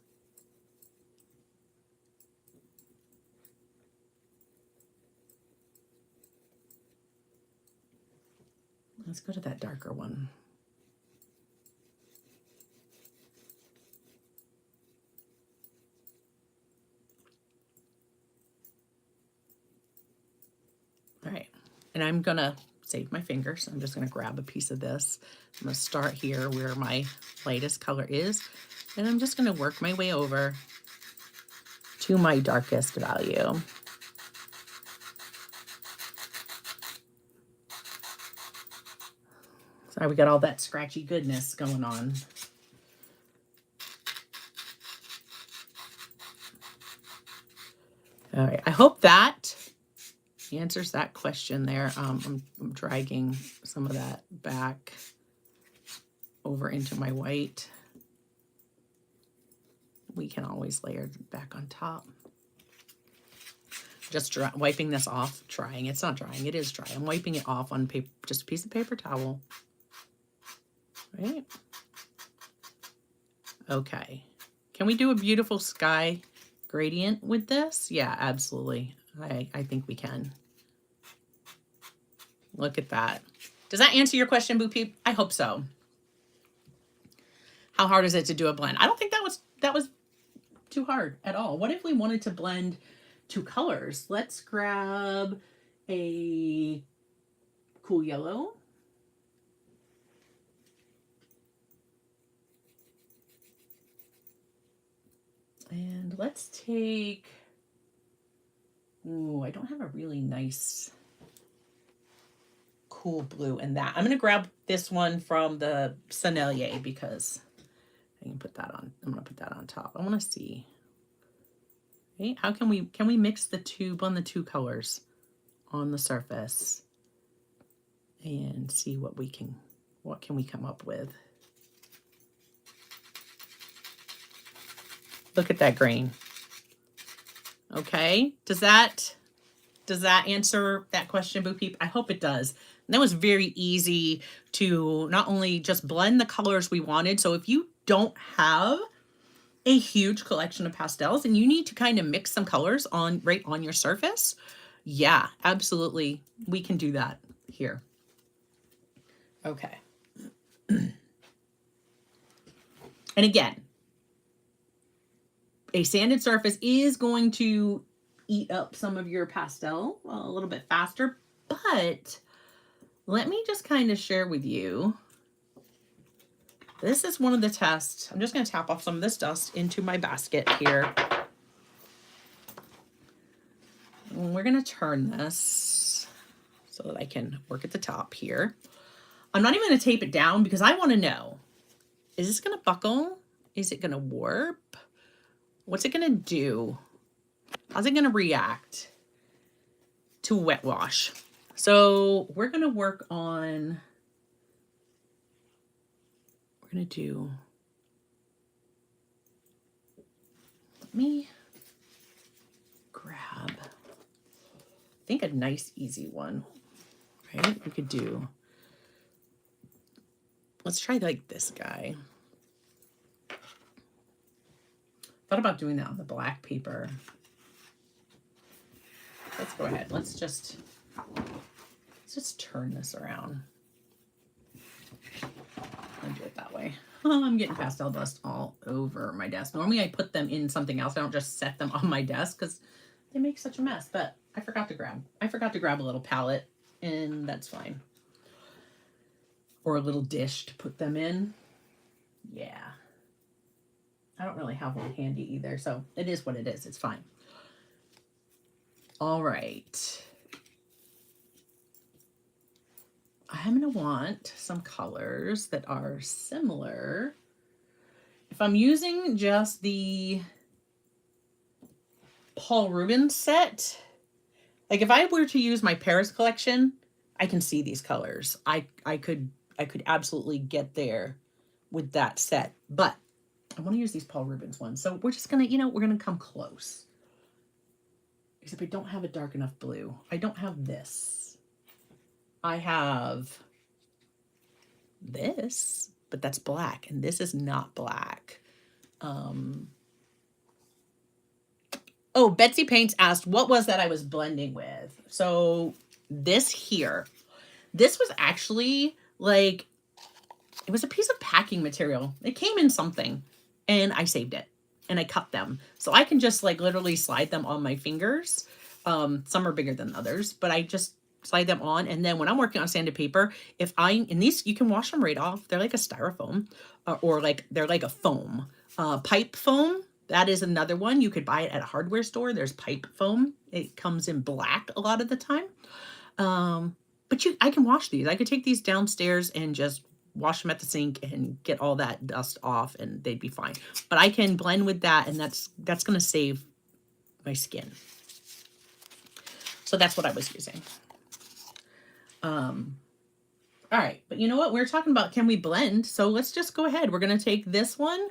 Let's go to that darker one. All right, and I'm going to save my fingers. So I'm just going to grab a piece of this. I'm going to start here where my lightest color is, and I'm just going to work my way over to my darkest value. Sorry, we got all that scratchy goodness going on. All right, I hope that answers that question there. I'm dragging some of that back over into my white. We can always layer back on top. Just wiping this off, drying. It's not drying, it is dry. I'm wiping it off on paper, just a piece of paper towel. Right? Okay. Can we do a beautiful sky gradient with this? Yeah, absolutely. I think we can. Look at that. Does that answer your question, Boo Peep? I hope so. How hard is it to do a blend? I don't think that was too hard at all. What if we wanted to blend two colors? Let's grab a cool yellow. And let's take, ooh, I don't have a really nice cool blue in that. I'm going to grab this one from the Sennelier because I can put that on. I'm going to put that on top. I want to see. Okay, how can we mix the two, blend the two colors on the surface and see what can we come up with? Look at that grain. Okay, does that answer that question, Boo Peep? I hope it does. And that was very easy to not only just blend the colors we wanted. So if you don't have a huge collection of pastels and you need to kind of mix some colors on right on your surface, yeah, absolutely. We can do that here. Okay. And again, a sanded surface is going to eat up some of your pastel a little bit faster, but let me just kind of share with you. This is one of the tests. I'm just going to tap off some of this dust into my basket here. And we're going to turn this so that I can work at the top here. I'm not even going to tape it down because I want to know, is this going to buckle? Is it going to warp? What's it going to do? How's it going to react to wet wash? So we're going to work on, we're going to do, let me grab, I think a nice easy one, right? We could do, let's try like this guy. Thought about doing that on the black paper. Let's go ahead. Let's just turn this around. I'll do it that way. Oh, I'm getting pastel dust all over my desk. Normally I put them in something else. I don't just set them on my desk because they make such a mess, but I forgot to grab a little palette, and that's fine. Or a little dish to put them in. Yeah. I don't really have one handy either, so it is what it is. It's fine. All right. I'm going to want some colors that are similar. If I'm using just the Paul Rubens set, like if I were to use my Paris collection, I can see these colors. I could absolutely get there with that set, but I want to use these Paul Rubens ones. So we're just going to, we're going to come close. Except I don't have a dark enough blue. I don't have this. I have this, but that's black, and this is not black. Oh, Betsy Paints asked, what was that I was blending with? So this here, this was actually like, it was a piece of packing material. It came in something, and I saved it, and I cut them. So I can just like literally slide them on my fingers. Some are bigger than others, but I just slide them on. And then when I'm working on sanded paper, and these, you can wash them right off. They're like a styrofoam, or like, they're like a foam, pipe foam. That is another one. You could buy it at a hardware store. There's pipe foam. It comes in black a lot of the time. But I can wash these. I could take these downstairs and just wash them at the sink and get all that dust off, and they'd be fine. But I can blend with that, and that's going to save my skin. So that's what I was using. All right, but you know what? We're talking about, can we blend? So let's just go ahead. We're going to take this one,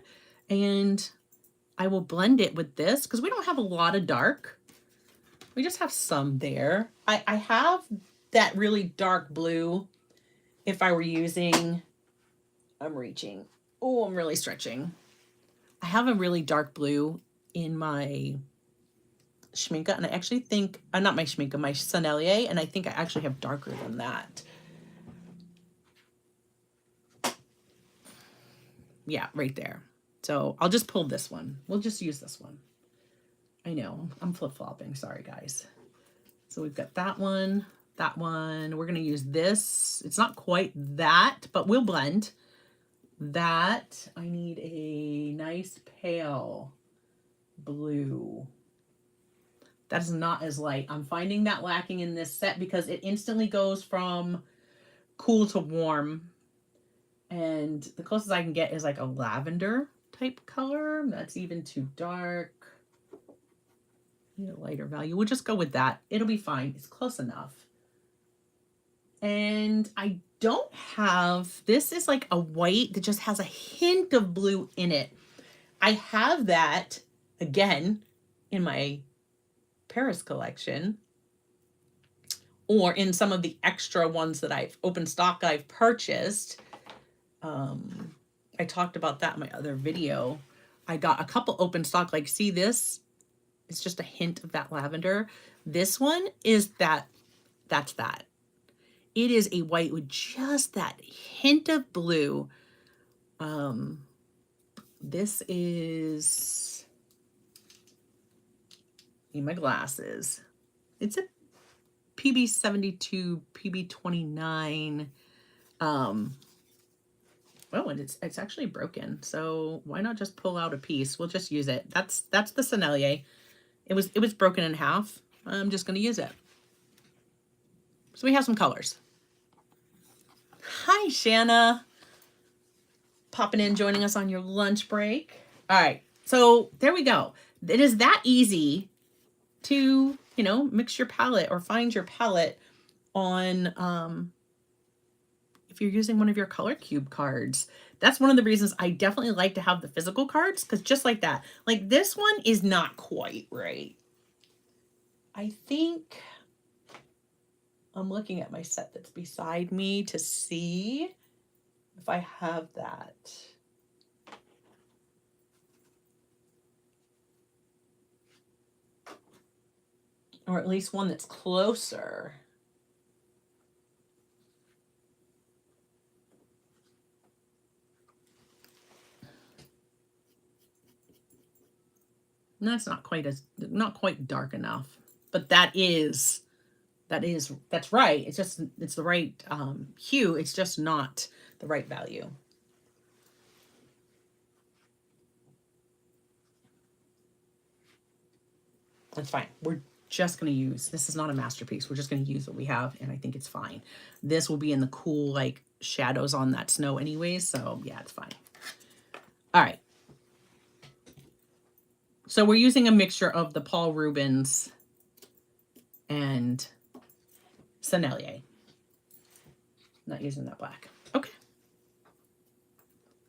and I will blend it with this because we don't have a lot of dark. We just have some there. I have that really dark blue. If I were using, I'm reaching. Oh, I'm really stretching. I have a really dark blue in my Schminke, and I actually think, not my Schminke, my Sennelier, and I think I actually have darker than that. Yeah, right there. So I'll just pull this one. We'll just use this one. I know, I'm flip-flopping. Sorry, guys. So we've got that one, that one. We're going to use this. It's not quite that, but we'll blend. That, I need a nice pale blue. That is not as light. I'm finding that lacking in this set because it instantly goes from cool to warm. And the closest I can get is like a lavender type color. That's even too dark. Need a lighter value. We'll just go with that. It'll be fine. It's close enough. And I don't have, this is like a white that just has a hint of blue in it. I have that, again, in my Paris collection, or in some of the extra ones that I've open stock I've purchased. I talked about that in my other video. I got a couple open stock. Like, see this? It's just a hint of that lavender. This one is that's that. It is a white with just that hint of blue. This is in my glasses. It's a PB72, PB29. Oh, and it's actually broken. So why not just pull out a piece? We'll just use it. That's the Sennelier. It was broken in half. I'm just gonna use it. So we have some colors. Hi, Shanna. Popping in, joining us on your lunch break. All right, so there we go. It is that easy to, you know, mix your palette or find your palette on, if you're using one of your color cube cards. That's one of the reasons I definitely like to have the physical cards, because just like that, like this one is not quite right. I think I'm looking at my set that's beside me to see if I have that. Or at least one that's closer. That's not quite dark enough, but that's right. It's the right hue. It's just not the right value. That's fine. We're just going to use, this is not a masterpiece. We're just going to use what we have, and I think it's fine. This will be in the cool, like, shadows on that snow anyways, so yeah, it's fine. All right. So we're using a mixture of the Paul Rubens and Sennelier. Not using that black. Okay.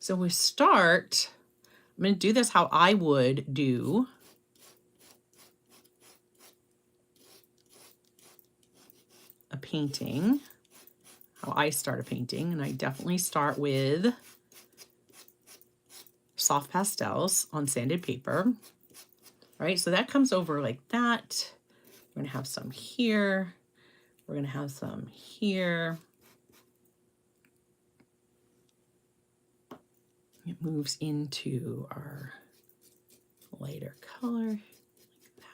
So we start, I'm going to do this how I would do a painting, how I start a painting. And I definitely start with soft pastels on sanded paper. Right, so that comes over like that. We're gonna have some here. We're gonna have some here. It moves into our lighter color like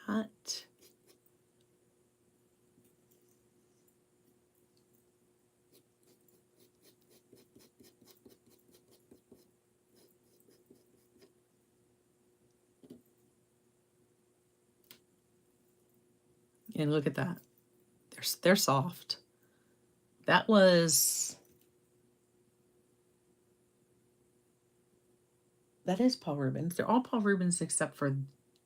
that. And look at that. They're soft. That is Paul Rubens. They're all Paul Rubens except for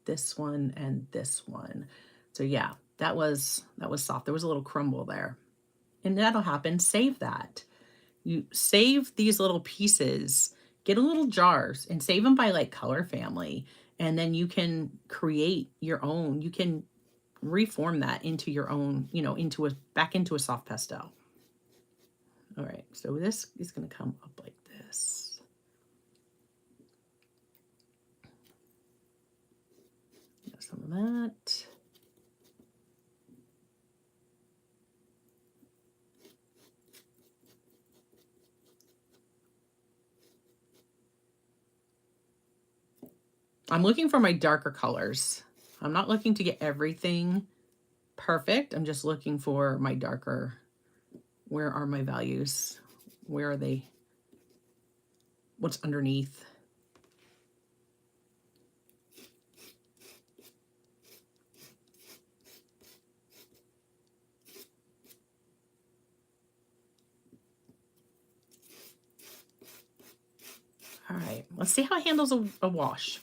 this one and this one. So yeah, that was soft. There was a little crumble there. And that'll happen. Save that. You save these little pieces, get a little jars and save them by like color family. And then you can create your own, you can reform that into your own, you know, back into a soft pastel. All right, so this is going to come up like this. Got some of that. I'm looking for my darker colors. I'm not looking to get everything perfect. I'm just looking for my darker. Where are my values? Where are they? What's underneath? All right, let's see how it handles a wash.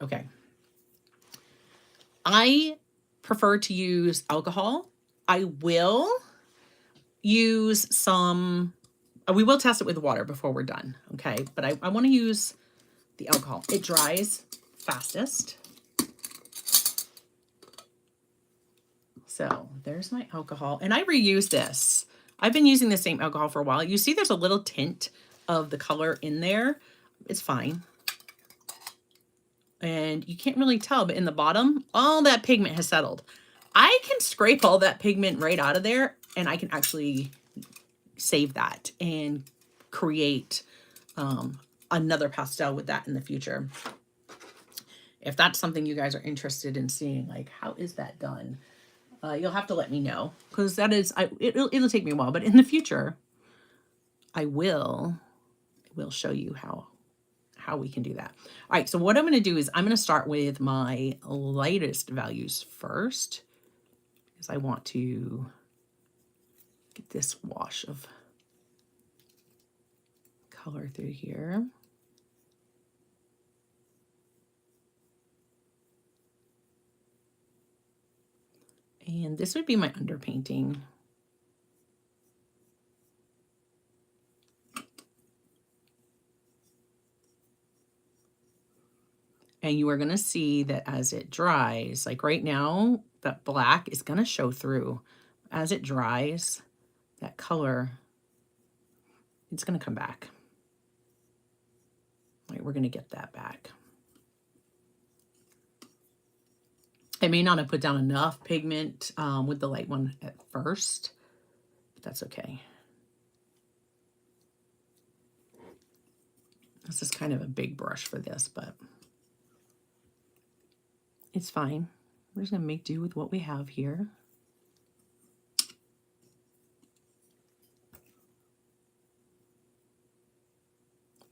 Okay. I prefer to use alcohol. I will use some, we will test it with water before we're done, okay? But I want to use the alcohol. It dries fastest. So there's my alcohol, and I reuse this. I've been using the same alcohol for a while. You see there's a little tint of the color in there. It's fine. And you can't really tell, but in the bottom, all that pigment has settled. I can scrape all that pigment right out of there, and I can actually save that and create another pastel with that in the future. If that's something you guys are interested in seeing, like how is that done? You'll have to let me know, because that is, it'll take me a while, but in the future, I will show you how we can do that. All right, so what I'm going to do is I'm going to start with my lightest values first, because I want to get this wash of color through here. And this would be my underpainting. And you are going to see that as it dries, like right now, that black is going to show through. As it dries, that color, it's going to come back. All right, we're going to get that back. I may not have put down enough pigment with the light one at first, but that's okay. This is kind of a big brush for this, but it's fine. We're just gonna make do with what we have here.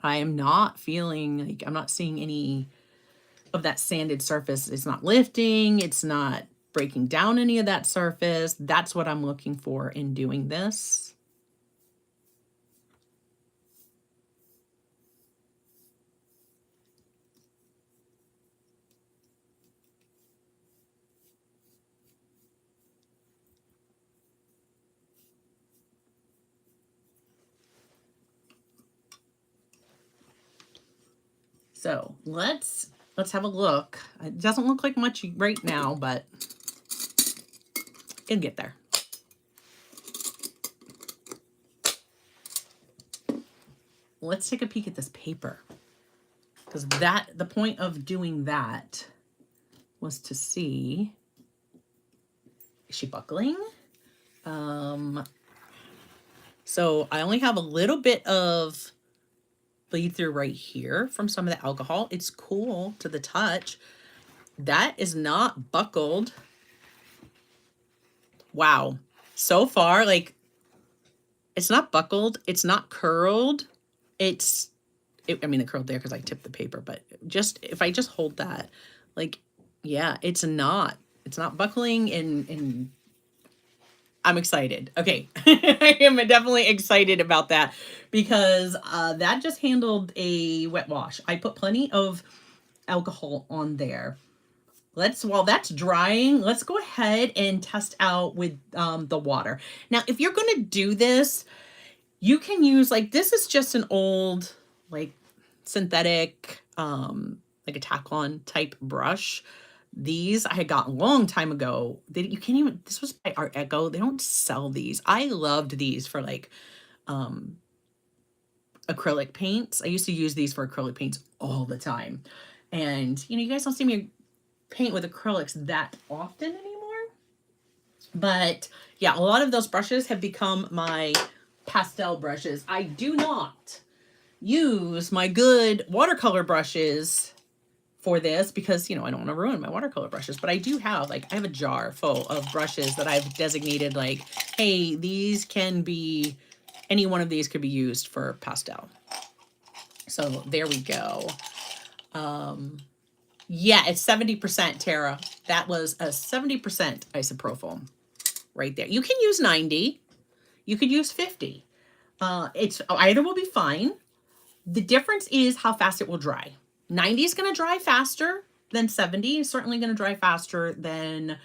I am not feeling like, I'm not seeing any of that sanded surface. It's not lifting, it's not breaking down any of that surface. That's what I'm looking for in doing this. So let's have a look. It doesn't look like much right now, but it'll get there. Let's take a peek at this paper, because the point of doing that was to see, is she buckling? So I only have a little bit of bleed through right here from some of the alcohol. It's cool to the touch. That is not buckled. Wow. So far, like, it's not buckled. It's not curled. I mean, it curled there because I tipped the paper, but just, if I just hold that, like, yeah, it's not buckling, and I'm excited. Okay. I am definitely excited about that, because that just handled a wet wash. I put plenty of alcohol on there. While that's drying, let's go ahead and test out with the water. Now, if you're going to do this, you can use, like, this is just an old, like, synthetic, like a tack-on type brush. These I had got a long time ago. You can't even, this was by Art Echo. They don't sell these. I loved these for, like, acrylic paints. I used to use these for acrylic paints all the time. And, you guys don't see me paint with acrylics that often anymore. But yeah, a lot of those brushes have become my pastel brushes. I do not use my good watercolor brushes for this, because, I don't want to ruin my watercolor brushes, but I do have, like, I have a jar full of brushes that I've designated, like, hey, these can be, any one of these could be used for pastel. So there we go. Yeah, it's 70%, Tara. That was a 70% isopropyl right there. You can use 90. You could use 50. It's either will be fine. The difference is how fast it will dry. 90 is going to dry faster than 70. Is certainly going to dry faster than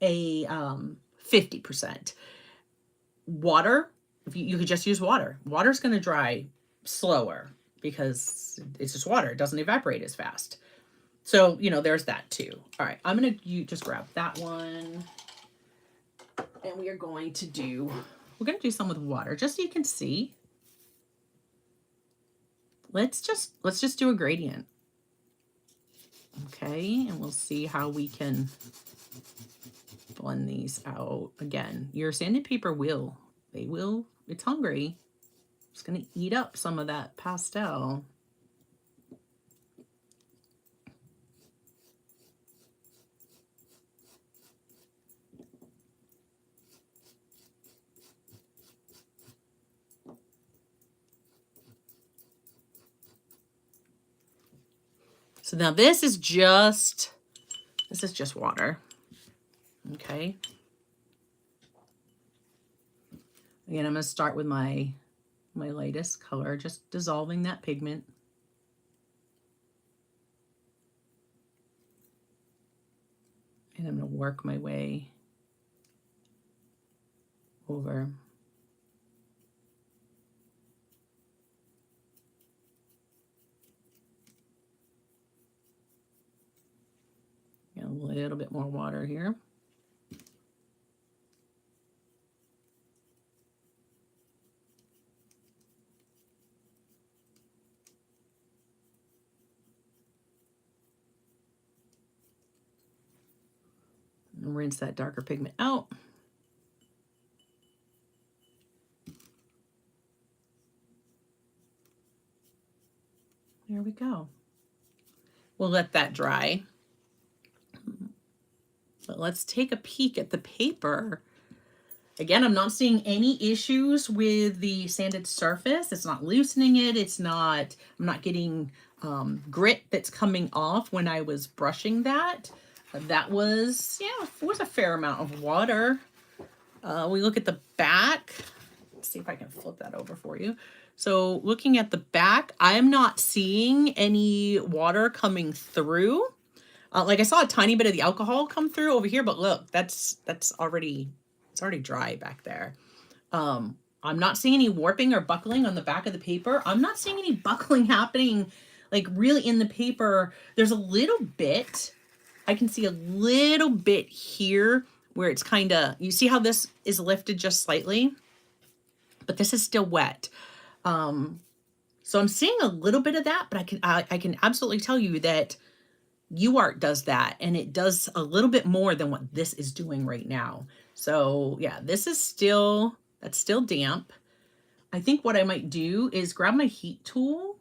a 50%. Water, if you could just use water. Water's going to dry slower, because it's just water. It doesn't evaporate as fast. So, you know, there's that too. All right, I'm going to just grab that one. And we are going to do, we're going to do some with water just so you can see. Let's just do a gradient. Okay, and we'll see how we can blend these out. Again, your sanded paper it's hungry. It's going to eat up some of that pastel. So now this is just water. Okay. Again, I'm going to start with my lightest color, just dissolving that pigment. And I'm going to work my way over. Get a little bit more water here. And rinse that darker pigment out. There we go. We'll let that dry. But let's take a peek at the paper. Again, I'm not seeing any issues with the sanded surface. It's not loosening it. I'm not getting grit that's coming off when I was brushing that. That was a fair amount of water. We look at the back. Let's see if I can flip that over for you. So looking at the back, I am not seeing any water coming through. Like I saw a tiny bit of the alcohol come through over here, but look, it's already dry back there. I'm not seeing any warping or buckling on the back of the paper. I'm not seeing any buckling happening, like really in the paper. There's a little bit. I can see a little bit here where it's kind of, you see how this is lifted just slightly, but this is still wet. So I'm seeing a little bit of that, but I can absolutely tell you that UArt does that, and it does a little bit more than what this is doing right now. So yeah, that's still damp. I think what I might do is grab my heat tool.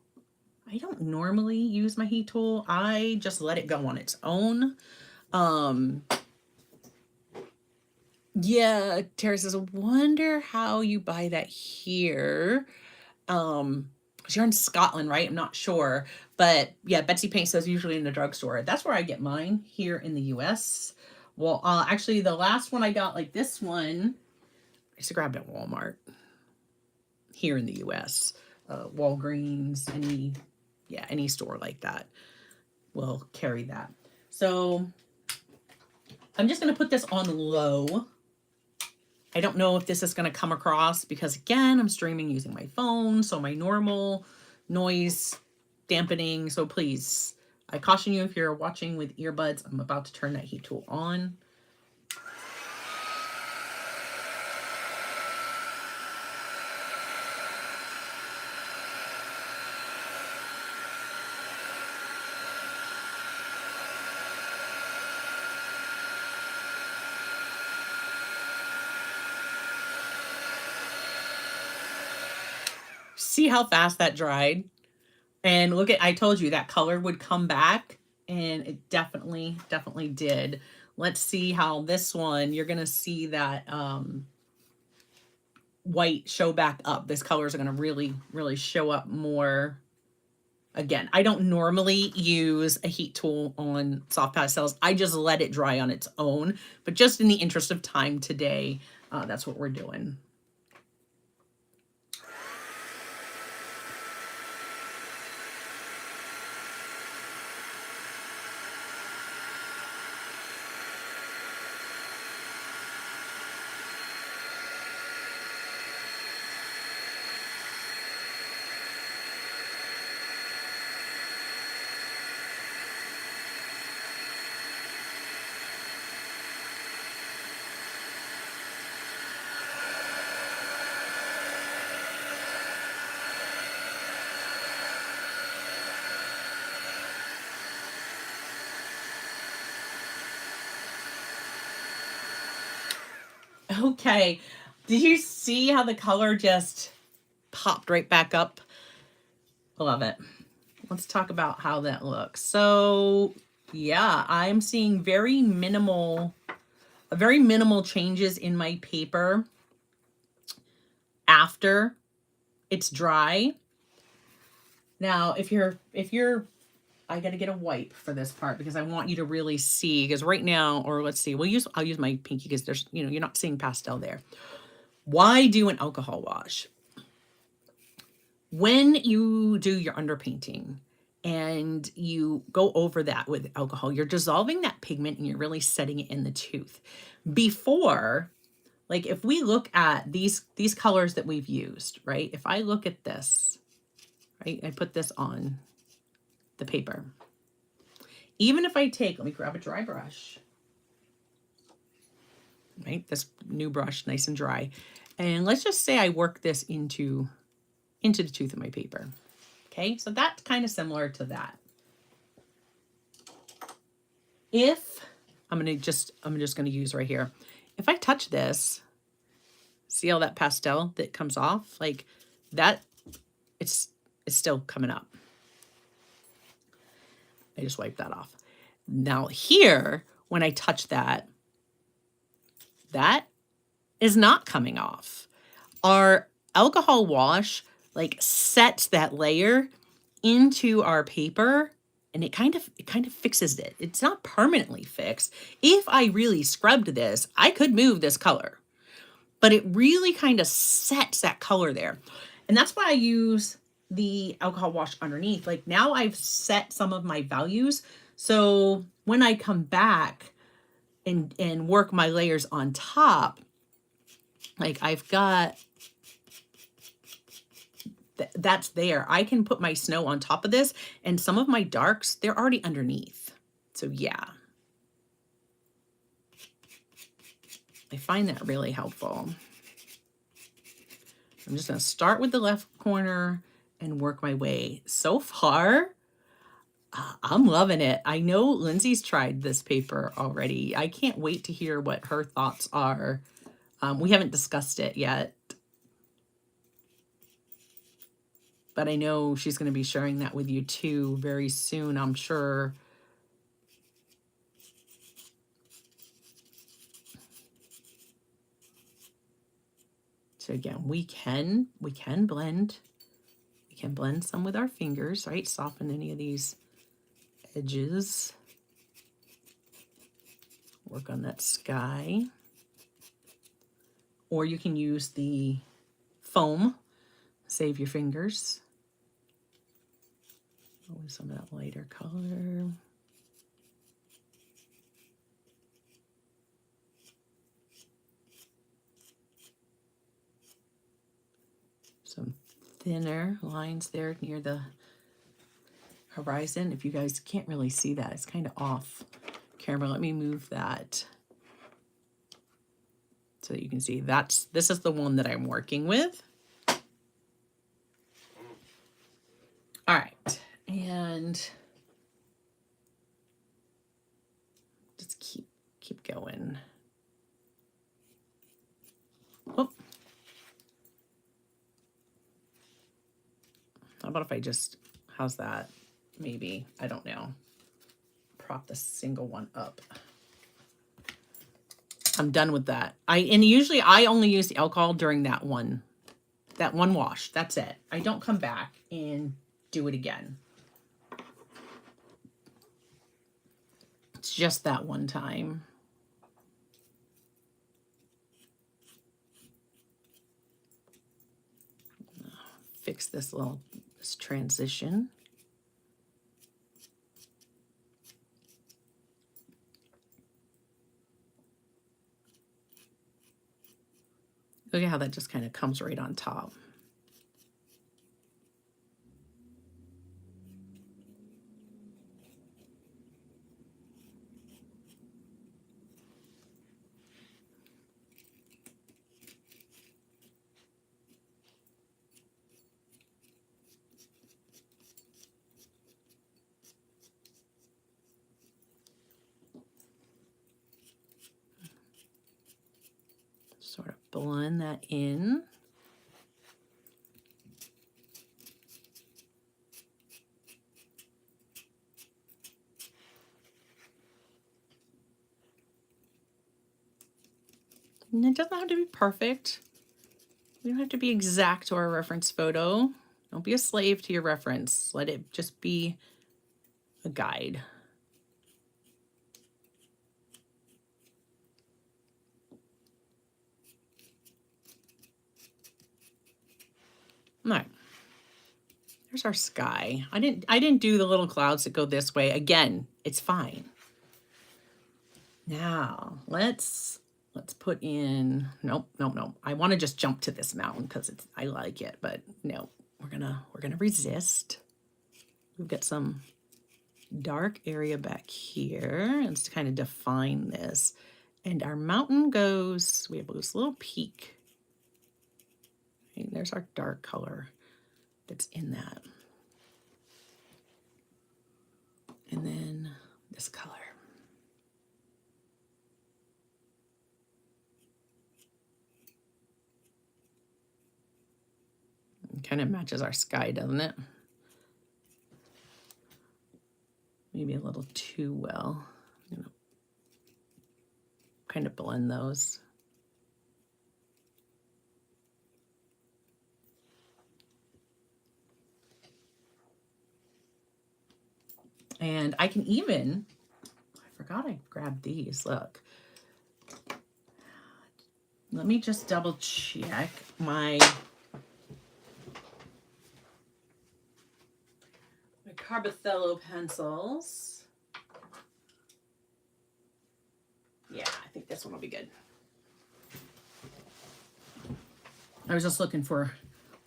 I don't normally use my heat tool. I just let it go on its own. Yeah, Tara says, I wonder how you buy that here. You're in Scotland, right? I'm not sure. But yeah, Betsy Paint says usually in the drugstore. That's where I get mine here in the US. Well, actually, the last one I got, like this one, I used to grab it at Walmart here in the US. Walgreens, any store like that will carry that. So I'm just going to put this on low. I don't know if this is going to come across because, again, I'm streaming using my phone, so my normal noise dampening. So please, I caution you if you're watching with earbuds, I'm about to turn that heat tool on. See how fast that dried? And look at, I told you that color would come back, and it definitely did. Let's see how this one, you're going to see that white show back up. This colors are going to really show up more. Again, I don't normally use a heat tool on soft pastels. I just let it dry on its own, but just in the interest of time today, that's what we're doing. Okay. Did you see how the color just popped right back up? I love it. Let's talk about how that looks. So yeah, I'm seeing very minimal changes in my paper after it's dry. Now, if you're, I got to get a wipe for this part because I want you to really see, because right now, or let's see, I'll use my pinky because there's, you know, you're not seeing pastel there. Why do an alcohol wash? When you do your underpainting and you go over that with alcohol, you're dissolving that pigment and you're really setting it in the tooth. Before, like if we look at these colors that we've used, right? If I look at this, right? I put this on the paper. Even if I take, let me grab a dry brush, right? This new brush, nice and dry. And let's just say I work this into the tooth of my paper. Okay, so that's kind of similar to that. If I'm just gonna use right here. If I touch this, see all that pastel that comes off? Like that, it's still coming up. I just wiped that off. Now here, when I touch that, that is not coming off. Our alcohol wash like sets that layer into our paper and it kind of fixes it. It's not permanently fixed. If I really scrubbed this, I could move this color, but it really kind of sets that color there. And that's why I use the alcohol wash underneath. Like now I've set some of my values. So when I come back and work my layers on top, like I've got, that's there. I can put my snow on top of this and some of my darks, they're already underneath. So yeah, I find that really helpful. I'm just going to start with the left corner and work my way. So far, I'm loving it. I know Lindsay's tried this paper already. I can't wait to hear what her thoughts are. We haven't discussed it yet, but I know she's going to be sharing that with you too very soon, I'm sure. So again, we can blend. We can blend some with our fingers, right? Soften any of these edges. Work on that sky. Or you can use the foam. Save your fingers. Oh, some of that lighter color. Some thinner lines there near the horizon. If you guys can't really see that, it's kind of off camera. Let me move that so that you can see. This is the one that I'm working with. All right, and just keep going. Oh. How about if I just, how's that? Maybe, I don't know. Prop the single one up. I'm done with that. And usually I only use the alcohol during that one wash. That's it. I don't come back and do it again. It's just that one time. Fix this transition. Look at how that just kind of comes right on top. blend that in. And it doesn't have to be perfect. You don't have to be exact to our reference photo. Don't be a slave to your reference. Let it just be a guide. All right. There's our sky. I didn't do the little clouds that go this way. Again, it's fine. Now, let's put in, nope. I want to just jump to this mountain because I like it, but no, we're gonna resist. We've got some dark area back here. Let's kind of define this. And our mountain goes, we have this little peak. Okay, there's our dark color that's in that. And then this color. Kind of matches our sky, doesn't it? Maybe a little too well. Kind of blend those. And I can even, I forgot I grabbed these, look. Let me just double check my Carbothello pencils. Yeah, I think this one will be good. I was just looking for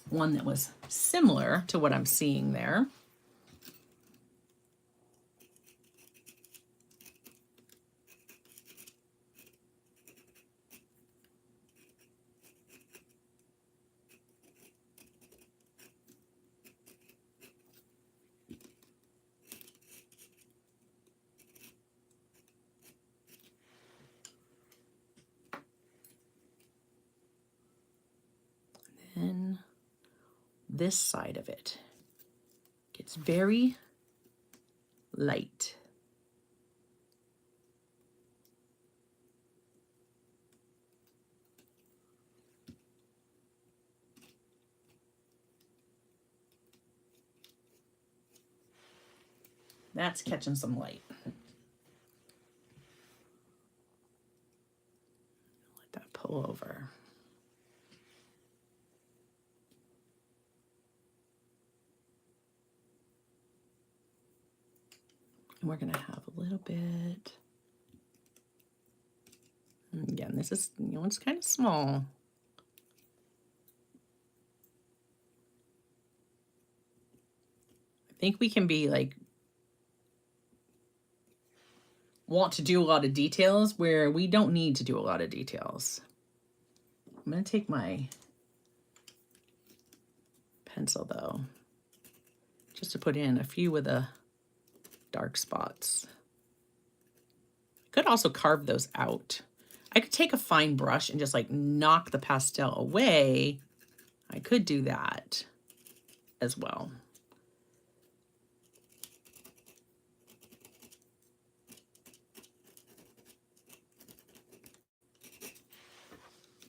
one that was similar to what I'm seeing there. Then this side of it gets very light. That's catching some light. Let that pull over. And we're going to have a little bit. And again, this is, it's kind of small. I think we can be like, want to do a lot of details where we don't need to do a lot of details. I'm going to take my pencil though, just to put in a few of the dark spots. I could also carve those out. I could take a fine brush and just like knock the pastel away. I could do that as well.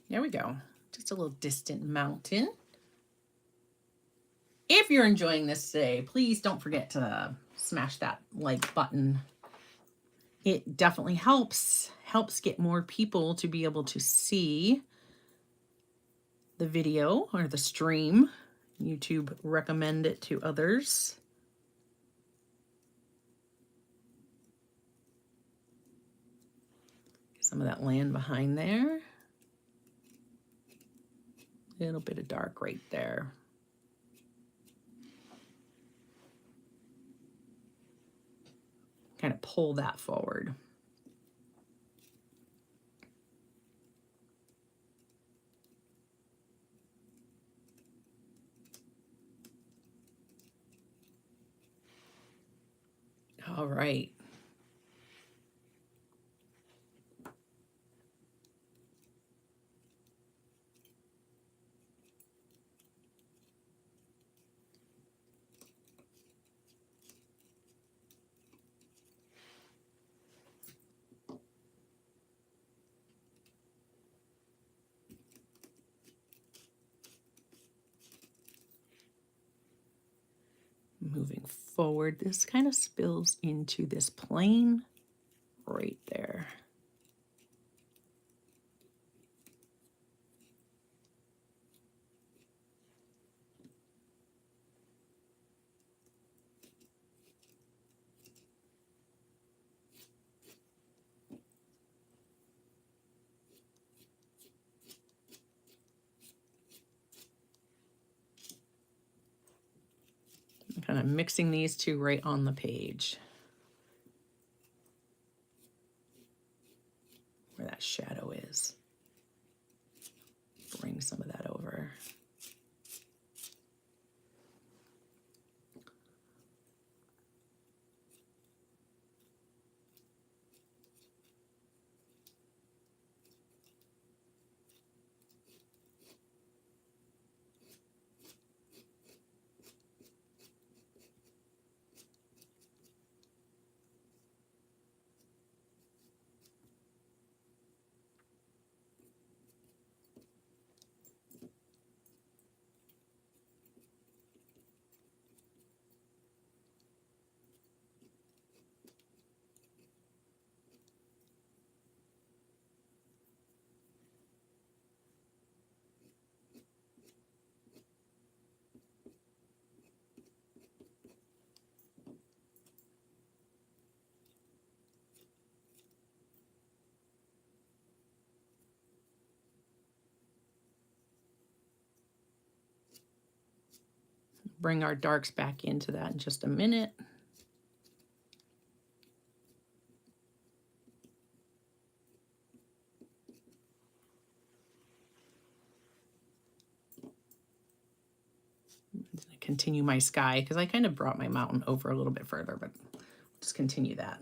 There we go. Just a little distant mountain. If you're enjoying this today, please don't forget to smash that like button. It definitely helps get more people to be able to see the video or the stream. YouTube recommend it to others. Some of that land behind there. A little bit of dark right there. Kind of pull that forward. All right. Moving forward, this kind of spills into this plane right there. I'm kind of mixing these two right on the page where that shadow is. Bring some of that over. Bring our darks back into that in just a minute. Continue my sky because I kind of brought my mountain over a little bit further, but just continue that.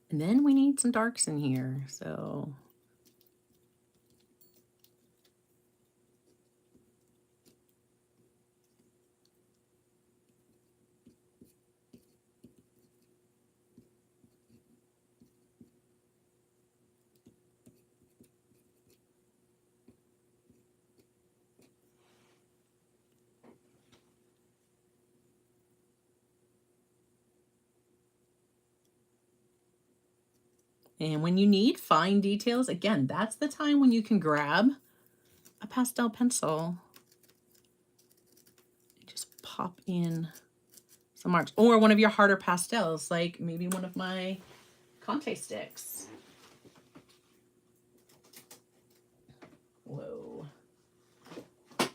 And then we need some darks in here. So and when you need fine details, again, that's the time when you can grab a pastel pencil and just pop in some marks. Or one of your harder pastels, like maybe one of my Conte sticks. Whoa. Let's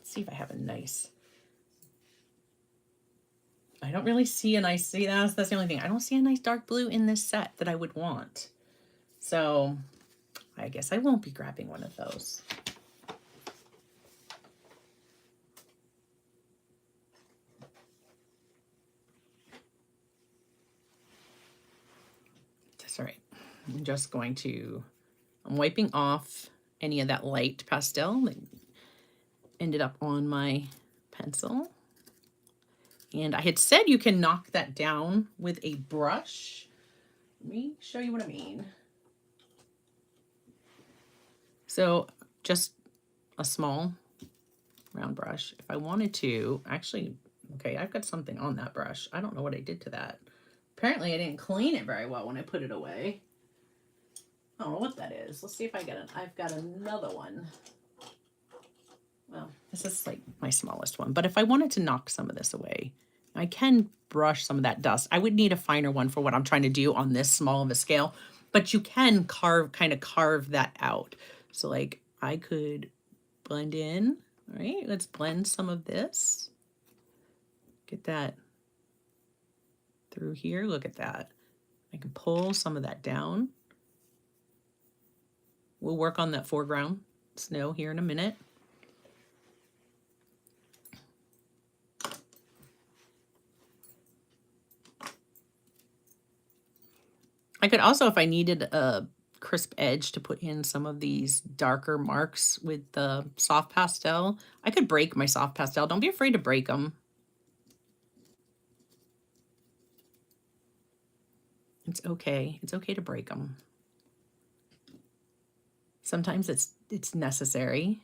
see if I have a nice... I don't really see a nice... See, that's the only thing. I don't see a nice dark blue in this set that I would want. So I guess I won't be grabbing one of those. That's all right. I'm just going to... I'm wiping off any of that light pastel that ended up on my pencil. And I had said you can knock that down with a brush. Let me show you what I mean. So just a small round brush. If I wanted to, actually, okay, I've got something on that brush. I don't know what I did to that. Apparently I didn't clean it very well when I put it away. I don't know what that is. Let's see if I've got another one. Well, this is like my smallest one, but if I wanted to knock some of this away, I can brush some of that dust. I would need a finer one for what I'm trying to do on this small of a scale, but you can kind of carve that out. So like I could blend in, all right? Let's blend some of this. Get that through here. Look at that. I can pull some of that down. We'll work on that foreground snow here in a minute. I could also, if I needed a crisp edge, to put in some of these darker marks with the soft pastel. I could break my soft pastel. Don't be afraid to break them. It's okay. It's okay to break them. Sometimes it's necessary.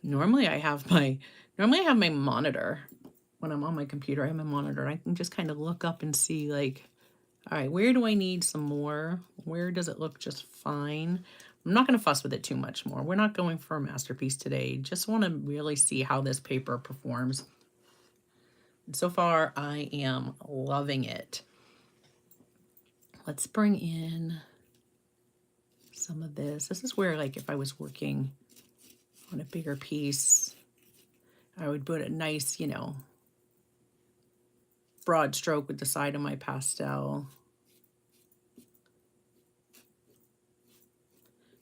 Normally I have my normally I have my monitor. When I'm on my computer, I have my monitor. And I can just kind of look up and see like, all right, where do I need some more? Where does it look just fine? I'm not going to fuss with it too much more. We're not going for a masterpiece today. Just want to really see how this paper performs. And so far, I am loving it. Let's bring in some of this. This is where, like, if I was working on a bigger piece, I would put a nice, broad stroke with the side of my pastel.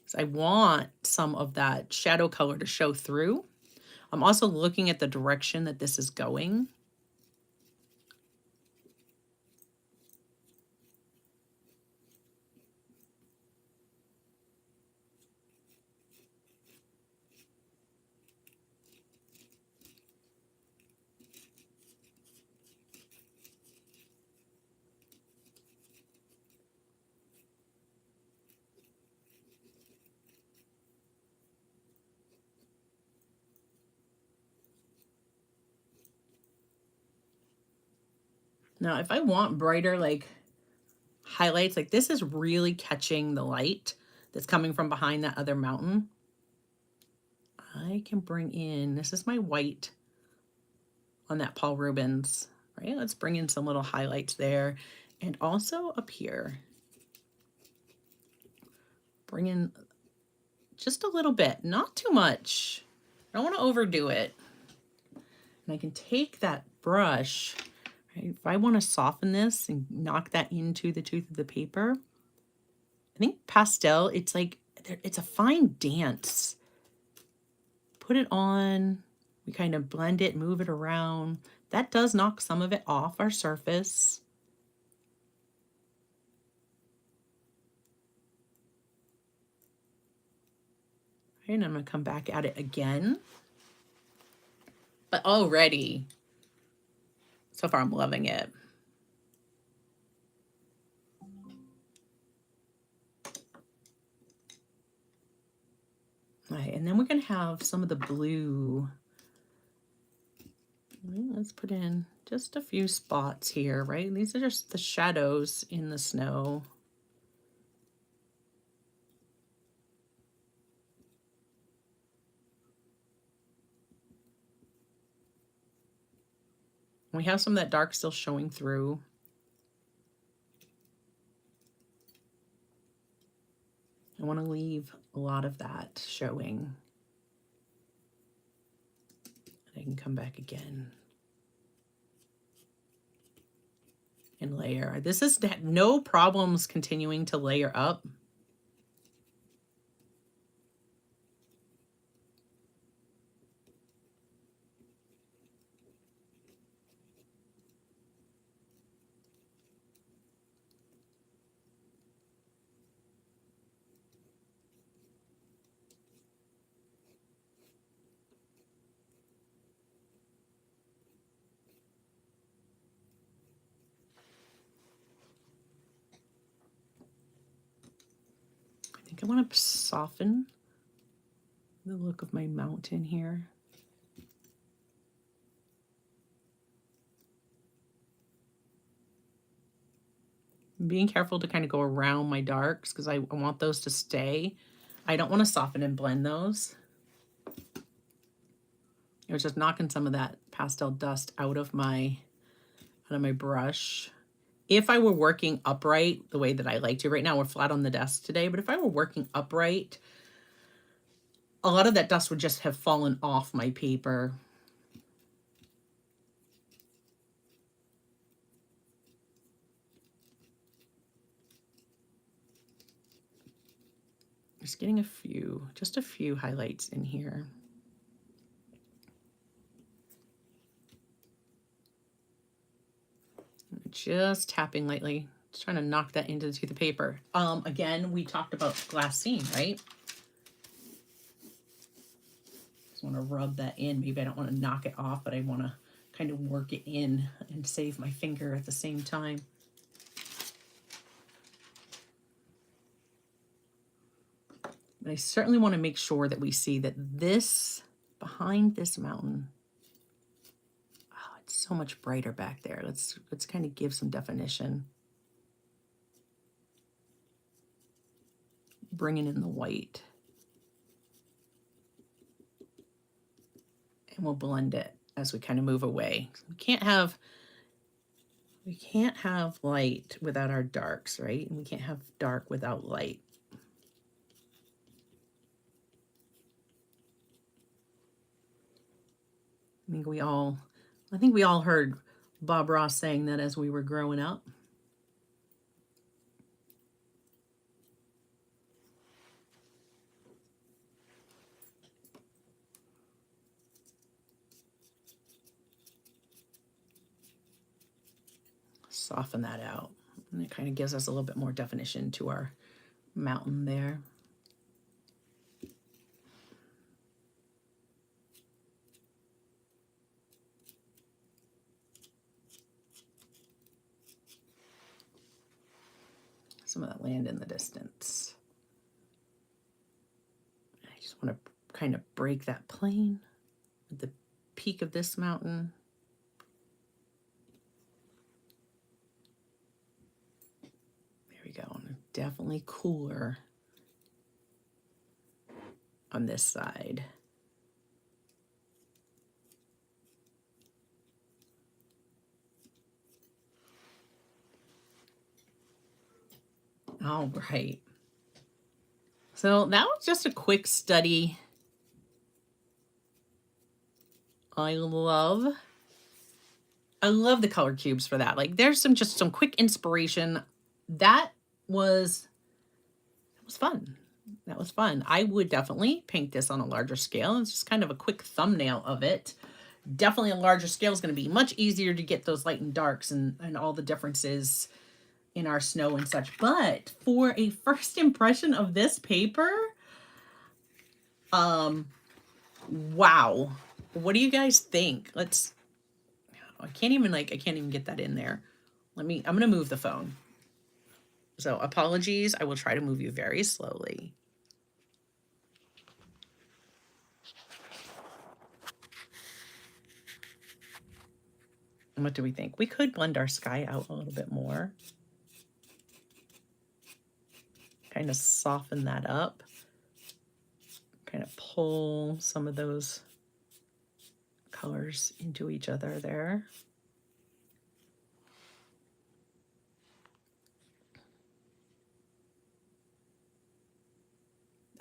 So I want some of that shadow color to show through. I'm also looking at the direction that this is going. Now, if I want brighter, like, highlights, like this is really catching the light that's coming from behind that other mountain. I can bring in, this is my white on that Paul Rubens, right? Let's bring in some little highlights there. And also up here, bring in just a little bit, not too much. I don't want to overdo it. And I can take that brush, right? If I want to soften this and knock that into the tooth of the paper, I think pastel, it's like, it's a fine dance. Put it on, we kind of blend it, move it around. That does knock some of it off our surface. And I'm going to come back at it again. But already, so far I'm loving it. All right, and then we're going to have some of the blue. Let's put in just a few spots here, right? These are just the shadows in the snow. We have some of that dark still showing through. I want to leave a lot of that showing. I can come back again and layer. This is no problems continuing to layer up. I think I want to soften the look of my mountain here. I'm being careful to kind of go around my darks because I want those to stay. I don't want to soften and blend those. It was just knocking some of that pastel dust out of my brush. If I were working upright the way that I like to, right now we're flat on the desk today, but if I were working upright, a lot of that dust would just have fallen off my paper. Just getting just a few highlights in here. Just tapping lightly, just trying to knock that into the paper. Again, we talked about glassine, right? Just want to rub that in. Maybe I don't want to knock it off, but I want to kind of work it in and save my finger at the same time. But I certainly want to make sure that we see that this, behind this mountain, oh, it's so much brighter back there. Let's kind of give some definition. Bringing in the white. And we'll blend it as we kind of move away. We can't have light without our darks, right? And we can't have dark without light. I think we all heard Bob Ross saying that as we were growing up. Soften that out. And it kind of gives us a little bit more definition to our mountain there. Some of that land in the distance. I just want to kind of break that plane at the peak of this mountain. There we go. And definitely cooler on this side. All right. So that was just a quick study. I love the color cubes for that. Like there's just some quick inspiration. That was fun. That was fun. I would definitely paint this on a larger scale. It's just kind of a quick thumbnail of it. Definitely a larger scale is going to be much easier to get those light and darks and all the differences in our snow and such. But for a first impression of this paper, wow. What do you guys think? I can't even get that in there. I'm going to move the phone. So apologies. I will try to move you very slowly. And what do we think? We could blend our sky out a little bit more. Kind of soften that up. Kind of pull some of those colors into each other there.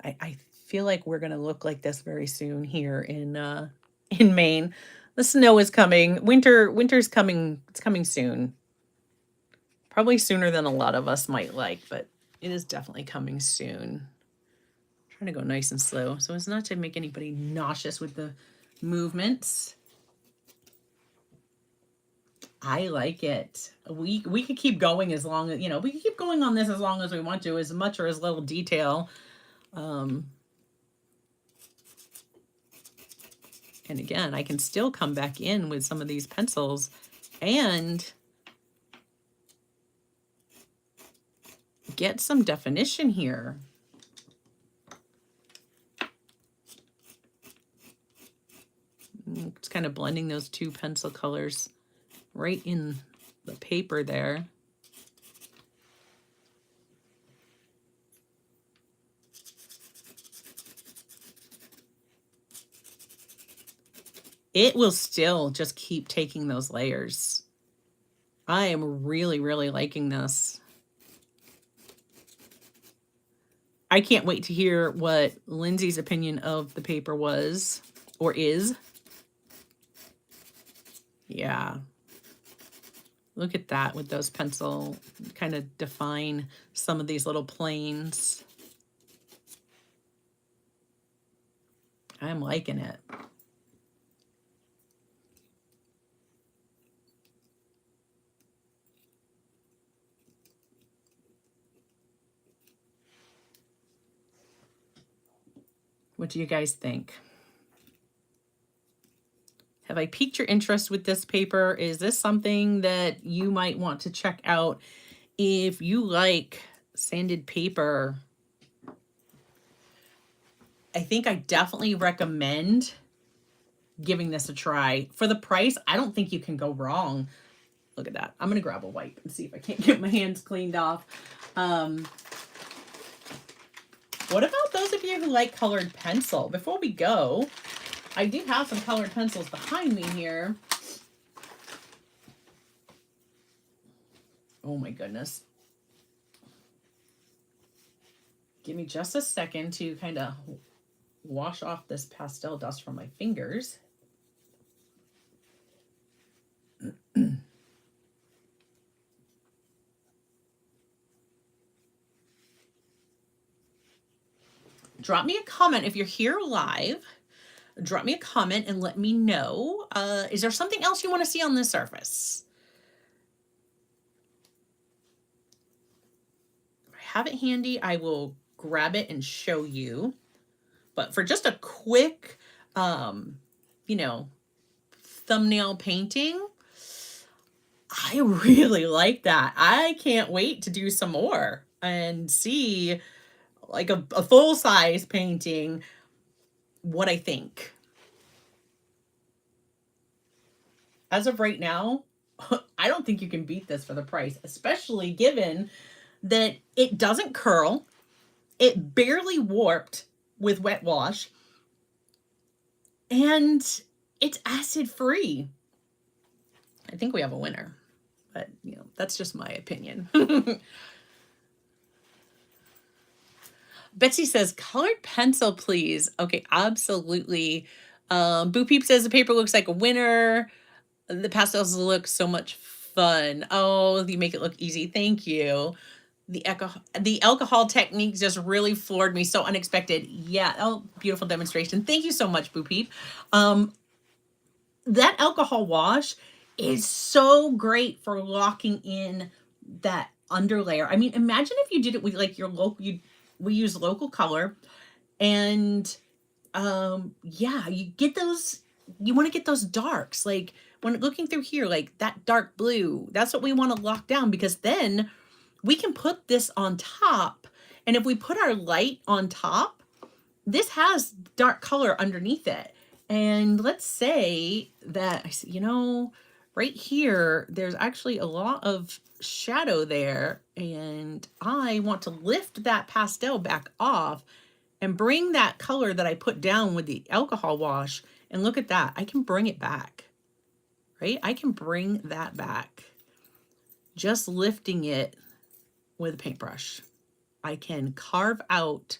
I feel like we're going to look like this very soon here in Maine. The snow is coming. Winter's coming. It's coming soon. Probably sooner than a lot of us might like, but it is definitely coming soon. I'm trying to go nice and slow so as not to make anybody nauseous with the movements. I like it. We could keep going as long as, we could keep going on this as long as we want to, as much or as little detail. And again, I can still come back in with some of these pencils and get some definition here. It's kind of blending those two pencil colors right in the paper there. It will still just keep taking those layers. I am really, really liking this. I can't wait to hear what Lindsay's opinion of the paper was or is. Yeah. Look at that with those pencil, kind of define some of these little planes. I'm liking it. What do you guys think? Have I piqued your interest with this paper? Is this something that you might want to check out if you like sanded paper? I think I definitely recommend giving this a try. For the price, I don't think you can go wrong. Look at that. I'm going to grab a wipe and see if I can't get my hands cleaned off. What about those of you who like colored pencil? Before we go, I do have some colored pencils behind me here. Oh my goodness. Give me just a second to kind of wash off this pastel dust from my fingers. Drop me a comment if you're here live. Drop me a comment and let me know. Is there something else you want to see on this surface? If I have it handy, I will grab it and show you. But for just a quick, you know, thumbnail painting, I really like that. I can't wait to do some more and see like a full-size painting what I think. As of right now, I don't think you can beat this for the price, especially given that it doesn't curl, it barely warped with wet wash, and it's acid free. I think we have a winner, but you know, that's just my opinion. Betsy says, colored pencil, please. Okay, absolutely. Boo Peep says the paper looks like a winner. The pastels look so much fun. Oh, you make it look easy. Thank you. The alcohol technique just really floored me. So unexpected. Yeah. Oh, beautiful demonstration. Thank you so much, Boo Peep. That alcohol wash is so great for locking in that underlayer. I mean, imagine if you did it with like your local, we use local color, and yeah, you get those, you want to get those darks. Like when looking through here, like that dark blue, that's what we want to lock down, because then we can put this on top. And if we put our light on top, this has dark color underneath it. And let's say that, you know, right here, there's actually a lot of shadow there. And I want to lift that pastel back off and bring that color that I put down with the alcohol wash. And look at that. I can bring it back, right? I can bring that back. Just lifting it with a paintbrush. I can carve out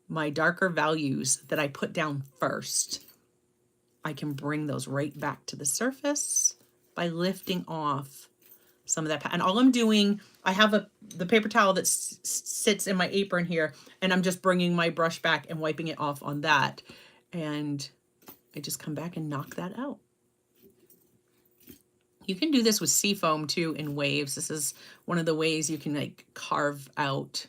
my darker values that I put down first. I can bring those right back to the surface by lifting off some of that. And all I'm doing, I have the paper towel that sits in my apron here, and I'm just bringing my brush back and wiping it off on that. And I just come back and knock that out. You can do this with seafoam too in waves. This is one of the ways you can like carve out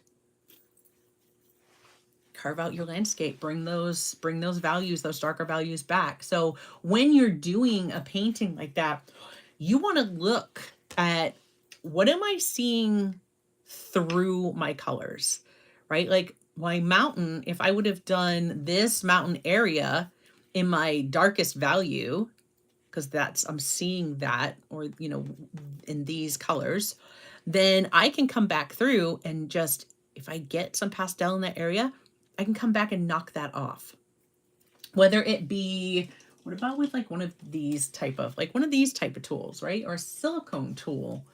your landscape, bring those values, those darker values back. So when you're doing a painting like that, you want to look at, what am I seeing through my colors, right? Like my mountain, if I would have done this mountain area in my darkest value, because I'm seeing that, or, you know, in these colors, then I can come back through and just, if I get some pastel in that area, I can come back and knock that off. Whether it be, what about with like one of these type of tools, right? Or a silicone tool.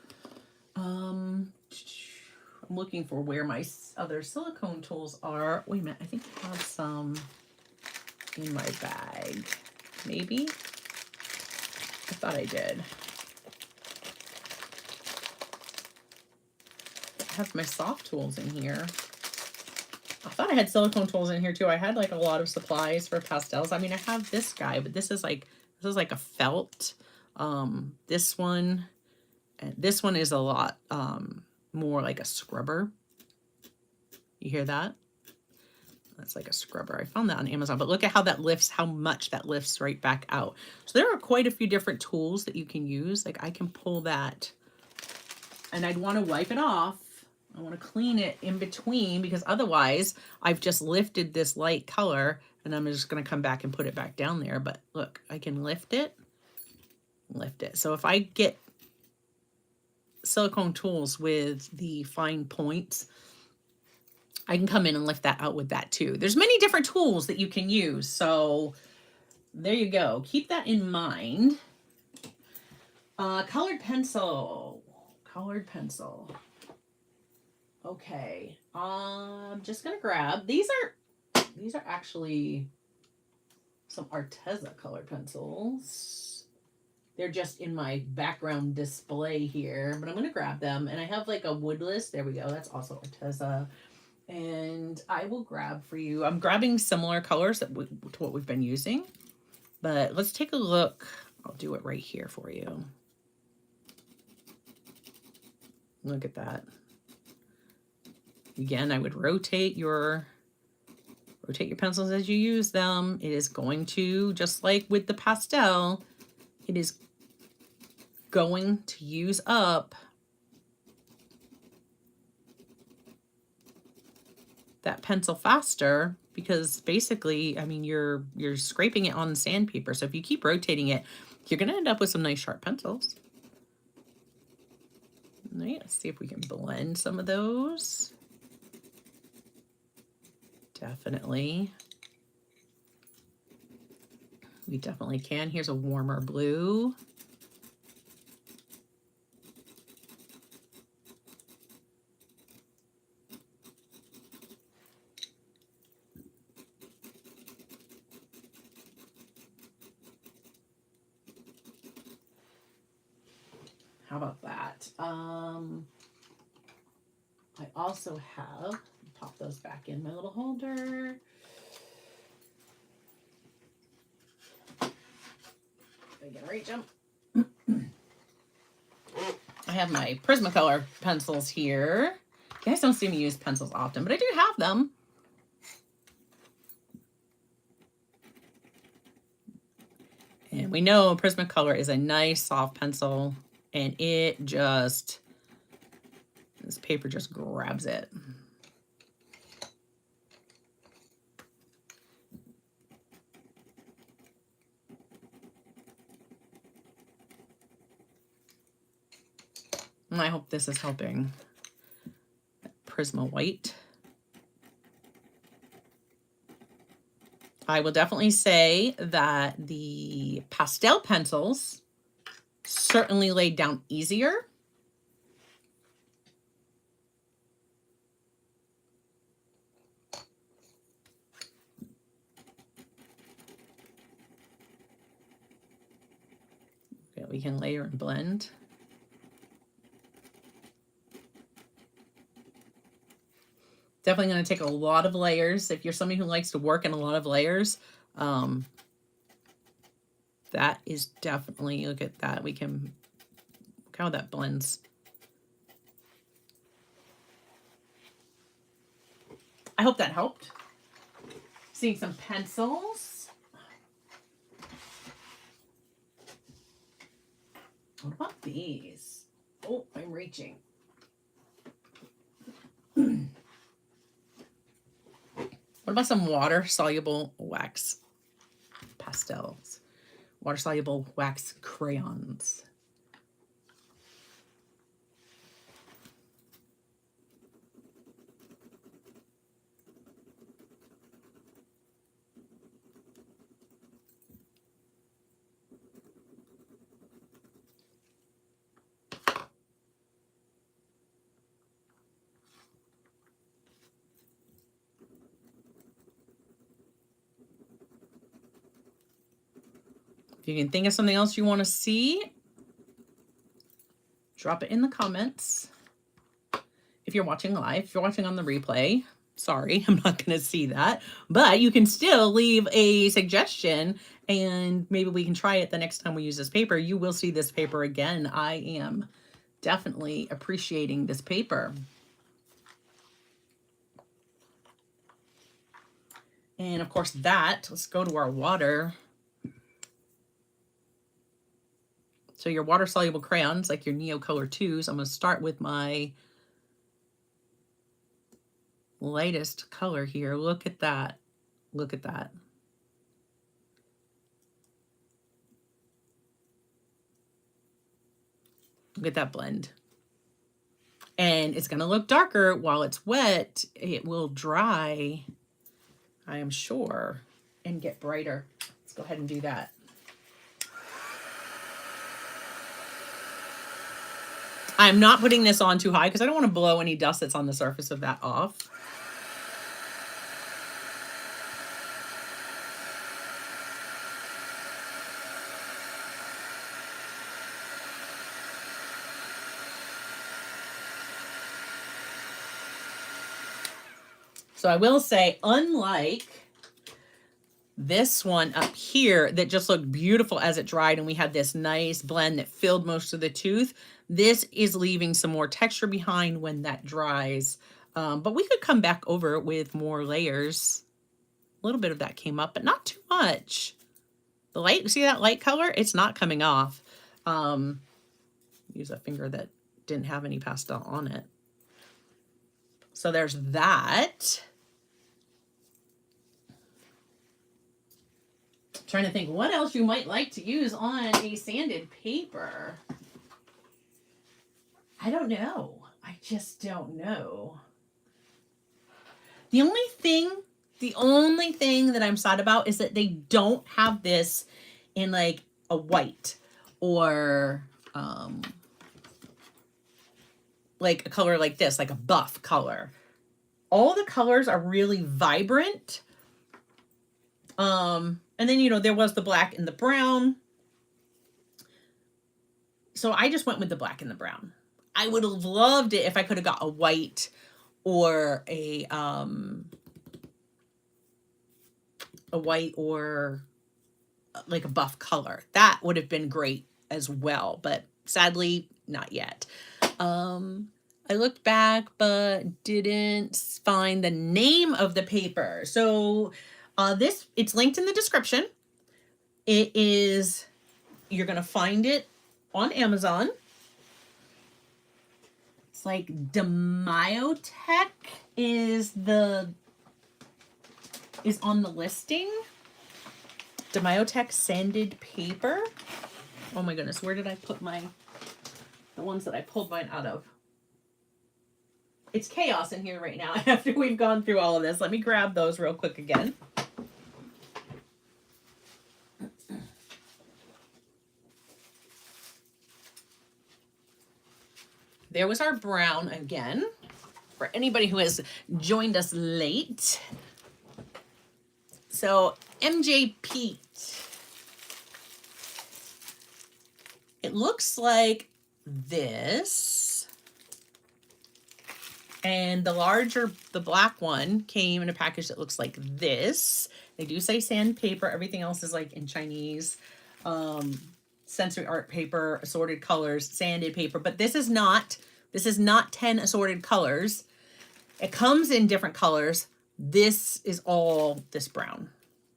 I'm looking for where my other silicone tools are. Wait a minute, I think I have some in my bag. Maybe? I thought I did. I have my soft tools in here. I thought I had silicone tools in here too. I had like a lot of supplies for pastels. I mean, I have this guy, but this is like a felt. This one, and this one is a lot more like a scrubber. You hear that? That's like a scrubber. I found that on Amazon, but look at how that lifts, how much that lifts right back out. So there are quite a few different tools that you can use. Like I can pull that and I'd want to wipe it off. I want to clean it in between because otherwise I've just lifted this light color and I'm just going to come back and put it back down there. But look, I can lift it. So if I get silicone tools with the fine points, I can come in and lift that out with that too. There's many different tools that you can use. So there you go. Keep that in mind. Colored pencil. Okay. I'm just going to grab, these are actually some Arteza colored pencils. They're just in my background display here, but I'm going to grab them. And I have like a woodless. There we go. That's also Arteza. And I will grab for you. I'm grabbing similar colors to what we've been using. But let's take a look. I'll do it right here for you. Look at that. Again, I would rotate your pencils as you use them. It is going to, just like with the pastel, it is going to use up that pencil faster because basically, I mean, you're scraping it on sandpaper. So if you keep rotating it, you're going to end up with some nice sharp pencils. All right, let's see if we can blend some of those. Definitely. We definitely can. Here's a warmer blue. How about that? I also have, pop those back in my little holder. I can reach them. I have my Prismacolor pencils here. You guys don't see me use pencils often, but I do have them. And we know Prismacolor is a nice soft pencil, and it just, this paper just grabs it. And I hope this is helping. Prisma white. I will definitely say that the pastel pencils certainly laid down easier. Okay, we can layer and blend. Definitely going to take a lot of layers. If you're somebody who likes to work in a lot of layers, that is definitely, look at that. We can, look how that blends. I hope that helped. Seeing some pencils. What about these? Oh, I'm reaching. What about some water-soluble wax pastels? Water-soluble wax crayons. If you can think of something else you want to see, drop it in the comments. If you're watching live, if you're watching on the replay, Sorry, I'm not going to see that, but you can still leave a suggestion and maybe we can try it the next time we use this paper. You will see this paper again. I am definitely appreciating this paper. And of course let's go to our water. So your water soluble crayons, like your Neo Color 2s, I'm going to start with my lightest color here. Look at that. Look at that. Look at that blend. And it's going to look darker while it's wet. It will dry, I am sure, and get brighter. Let's go ahead and do that. I'm not putting this on too high because I don't want to blow any dust that's on the surface of that off. So I will say, unlike this one up here that just looked beautiful as it dried and we had this nice blend that filled most of the tooth, this is leaving some more texture behind when that dries. But we could come back over it with more layers. A little bit of that came up, but not too much. The light, see that light color? It's not coming off. Use a finger that didn't have any pastel on it. So there's that. Trying to think what else you might like to use on a sanded paper. I don't know. I just don't know. The only thing that I'm sad about is that they don't have this in like a white or like a color like this, like a buff color. All the colors are really vibrant. And then, you know, there was the black and the brown. So I just went with the black and the brown. I would have loved it if I could have got a white or a white or like a buff color. That would have been great as well, but sadly, not yet. I looked back, but didn't find the name of the paper. So it's linked in the description. It is, you're going to find it on Amazon. It's like Demiotech is on the listing. Demiotech sanded paper. Oh my goodness, where did I put the ones that I pulled mine out of? It's chaos in here right now after we've gone through all of this. Let me grab those real quick again. There was our brown again. For anybody who has joined us late. So MJ Pete. It looks like this. And the black one came in a package that looks like this. They do say sandpaper. Everything else is like in Chinese. Sensory art paper, assorted colors, sanded paper. But this is not 10 assorted colors. It comes in different colors. This is all this brown.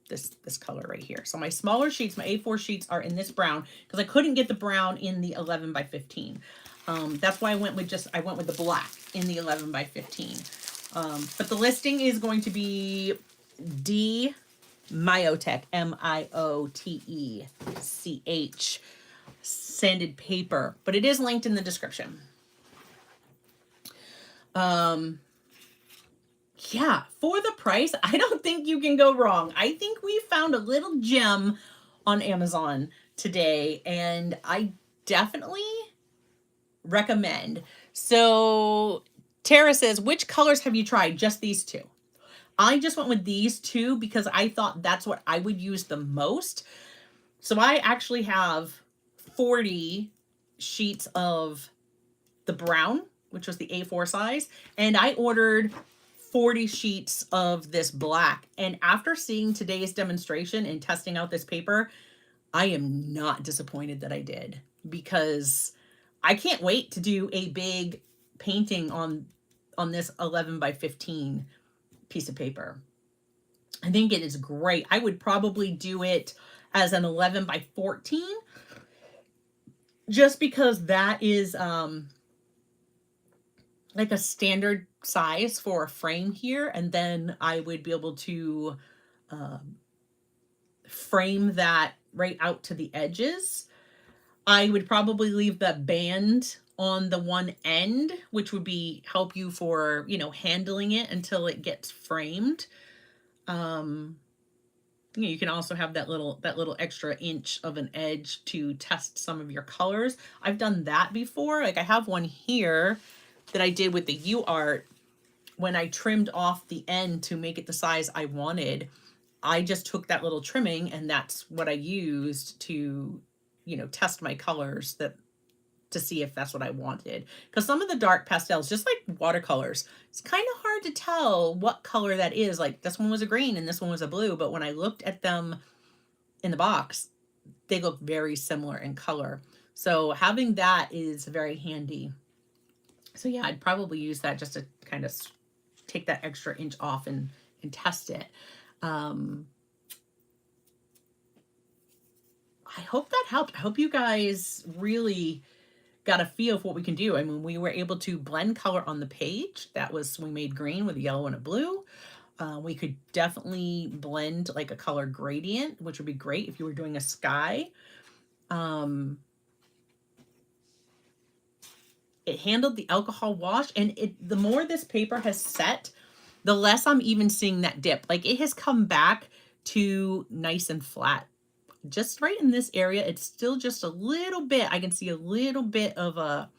This color right here. So my smaller sheets, my A4 sheets are in this brown because I couldn't get the brown in the 11 by 15. That's why I went with the black in the 11 by 15. But the listing is going to be Demiotech, Miotech, sanded paper, but it is linked in the description. Yeah, for the price, I don't think you can go wrong. I think we found a little gem on Amazon today, and I definitely recommend. So Tara says, which colors have you tried? Just these two. I just went with these two because I thought that's what I would use the most. So I actually have 40 sheets of the brown, which was the A4 size, and I ordered 40 sheets of this black. And after seeing today's demonstration and testing out this paper, I am not disappointed that I did, because I can't wait to do a big painting on this 11 by 15 piece of paper. I think it is great. I would probably do it as an 11 by 14, just because that is like a standard size for a frame here. And then I would be able to frame that right out to the edges. I would probably leave the band on the one end, which would be help you for, you know, handling it until it gets framed. You can also have that little extra inch of an edge to test some of your colors. I've done that before. Like I have one here that I did with the UArt. When I trimmed off the end to make it the size I wanted, I just took that little trimming and that's what I used to, you know, test my colors to see if that's what I wanted. Because some of the dark pastels, just like watercolors, it's kind of hard to tell what color that is. Like this one was a green and this one was a blue, but when I looked at them in the box, they look very similar in color. So having that is very handy. So yeah, I'd probably use that just to kind of take that extra inch off and test it. I hope that helped. I hope you guys really got a feel for what we can do. I mean, we were able to blend color on the page. That was, we made green with a yellow and a blue. We could definitely blend like a color gradient, which would be great if you were doing a sky. It handled the alcohol wash, and the more this paper has set, the less I'm even seeing that dip. Like it has come back to nice and flat. Just right in this area, it's still just a little bit, I can see a little bit of a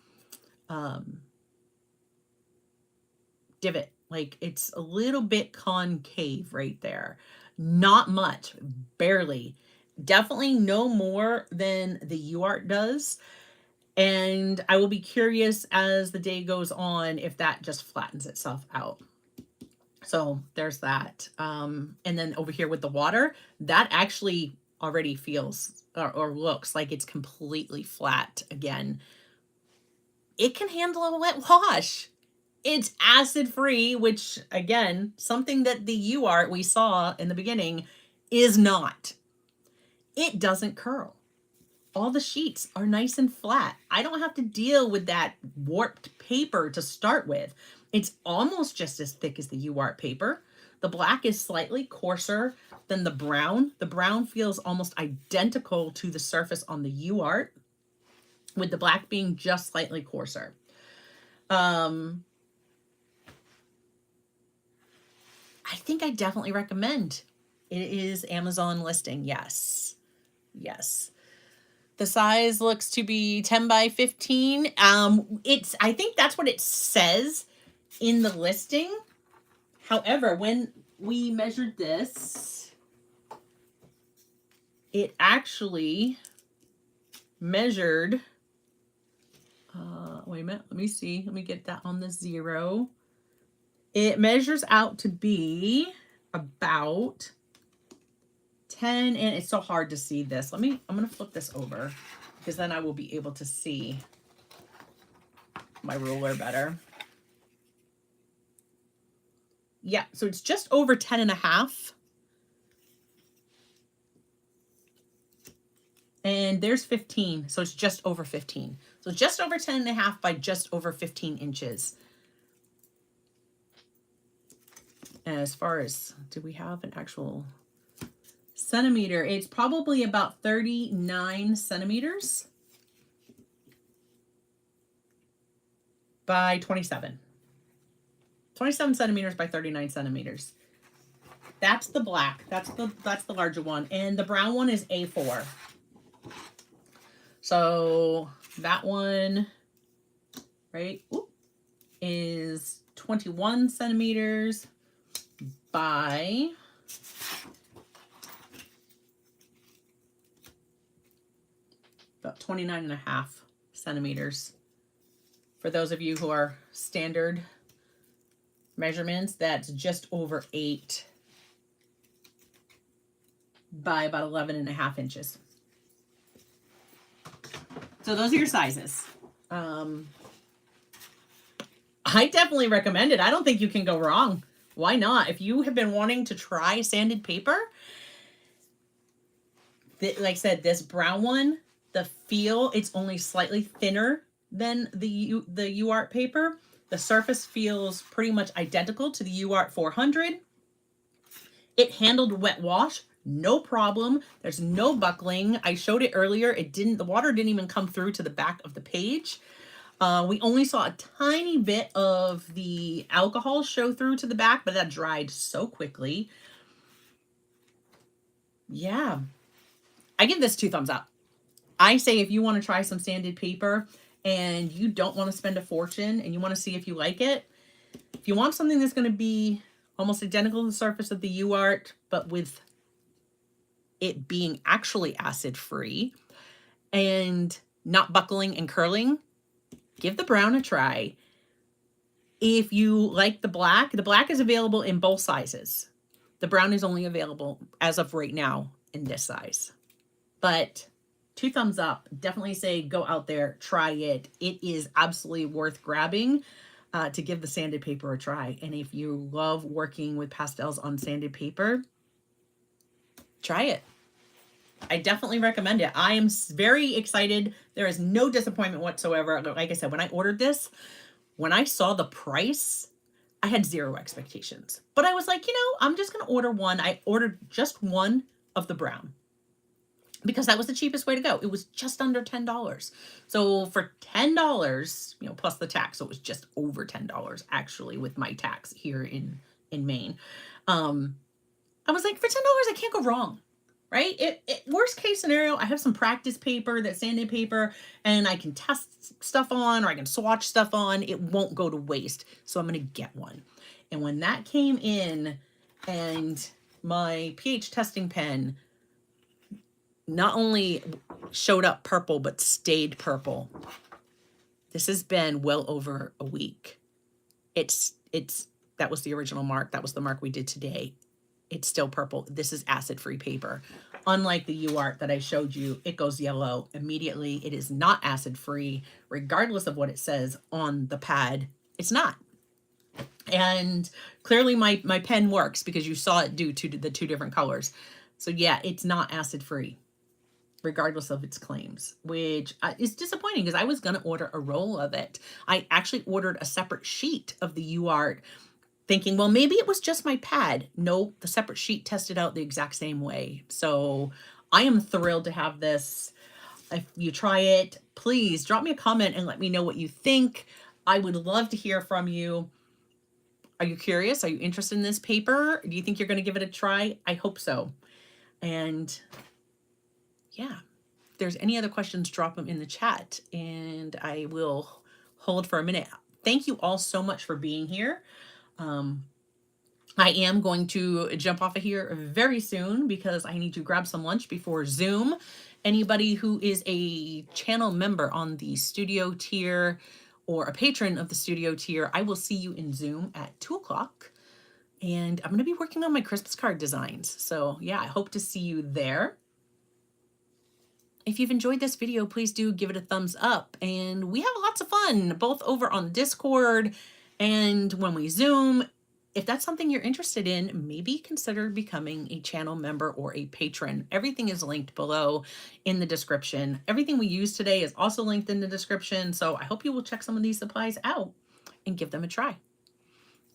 divot. Like it's a little bit concave right there. Not much, barely. Definitely no more than the UArt does. And I will be curious as the day goes on if that just flattens itself out. So there's that. And then over here with the water, that actually already feels or looks like it's completely flat again. It can handle a wet wash. It's acid free, which again, something that the UArt we saw in the beginning is not. It doesn't curl. All the sheets are nice and flat. I don't have to deal with that warped paper to start with. It's almost just as thick as the UArt paper. The black is slightly coarser than the brown. The brown feels almost identical to the surface on the UArt, with the black being just slightly coarser. I think I definitely recommend. It is Amazon listing. Yes. Yes. The size looks to be 10 by 15. I think that's what it says in the listing. However, when we measured this, it actually measured, wait a minute, let me see. Let me get that on the 0. It measures out to be about 10, and it's so hard to see this. I'm going to flip this over because then I will be able to see my ruler better. Yeah, so it's just over 10 and a half. And there's 15, so it's just over 15. So just over 10 and a half by just over 15 inches. And as far as, do we have an actual centimeter? It's probably about 39 centimeters by 27. 27 centimeters by 39 centimeters. That's the black. That's the larger one. And the brown one is A4. So that one, right, is 21 centimeters by about 29 and a half centimeters. For those of you who are standard measurements, that's just over 8 by about 11.5 inches. So those are your sizes. I definitely recommend it. I don't think you can go wrong. Why not? If you have been wanting to try sanded paper, like I said, this brown one, the feel, it's only slightly thinner than the UART paper. The surface feels pretty much identical to the UART 400. It handled wet wash, no problem. There's no buckling. I showed it earlier. The water didn't even come through to the back of the page. We only saw a tiny bit of the alcohol show through to the back, but that dried so quickly. Yeah, I give this 2 thumbs up. I say if you want to try some sanded paper and you don't want to spend a fortune and you want to see if you like it, if you want something that's going to be almost identical to the surface of the UART, but with it being actually acid-free and not buckling and curling, give the brown a try. If you like the black is available in both sizes. The brown is only available as of right now in this size. But 2 thumbs up. Definitely say go out there, try it. It is absolutely worth grabbing to give the sanded paper a try. And if you love working with pastels on sanded paper, try it. I definitely recommend it. I am very excited. There is no disappointment whatsoever. Like I said, when I ordered this, when I saw the price, I had 0 expectations. But I was like, I'm just going to order one. I ordered just one of the brown because that was the cheapest way to go. It was just under $10. So for $10, plus the tax, so it was just over $10 actually with my tax here in Maine. I was like, for $10, I can't go wrong. Right? Worst case scenario, I have some practice paper, that sanded paper, and I can test stuff on or I can swatch stuff on. It won't go to waste. So I'm going to get one. And when that came in and my pH testing pen not only showed up purple, but stayed purple. This has been well over a week. That was the original mark. That was the mark we did today. It's still purple. This is acid-free paper. Unlike the UART that I showed you, it goes yellow immediately. It is not acid-free, regardless of what it says on the pad. It's not. And clearly my pen works because you saw it do the 2 different colors. So yeah, it's not acid-free, regardless of its claims, which is disappointing because I was going to order a roll of it. I actually ordered a separate sheet of the UART thinking, well, maybe it was just my pad. No, the separate sheet tested out the exact same way. So I am thrilled to have this. If you try it, please drop me a comment and let me know what you think. I would love to hear from you. Are you curious? Are you interested in this paper? Do you think you're going to give it a try? I hope so. And yeah, if there's any other questions, drop them in the chat and I will hold for a minute. Thank you all so much for being here. I am going to jump off of here very soon because I need to grab some lunch before Zoom. Anybody who is a channel member on the studio tier or a patron of the studio tier, I will see you in Zoom at 2 o'clock. And I'm going to be working on my Christmas card designs. So yeah, I hope to see you there. If you've enjoyed this video, please do give it a thumbs up. And we have lots of fun, both over on Discord and when we Zoom. If that's something you're interested in, maybe consider becoming a channel member or a patron. Everything is linked below in the description. Everything we use today is also linked in the description. So I hope you will check some of these supplies out and give them a try.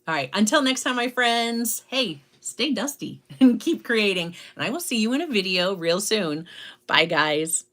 All right, until next time, my friends, hey, stay dusty and keep creating. And I will see you in a video real soon. Bye, guys.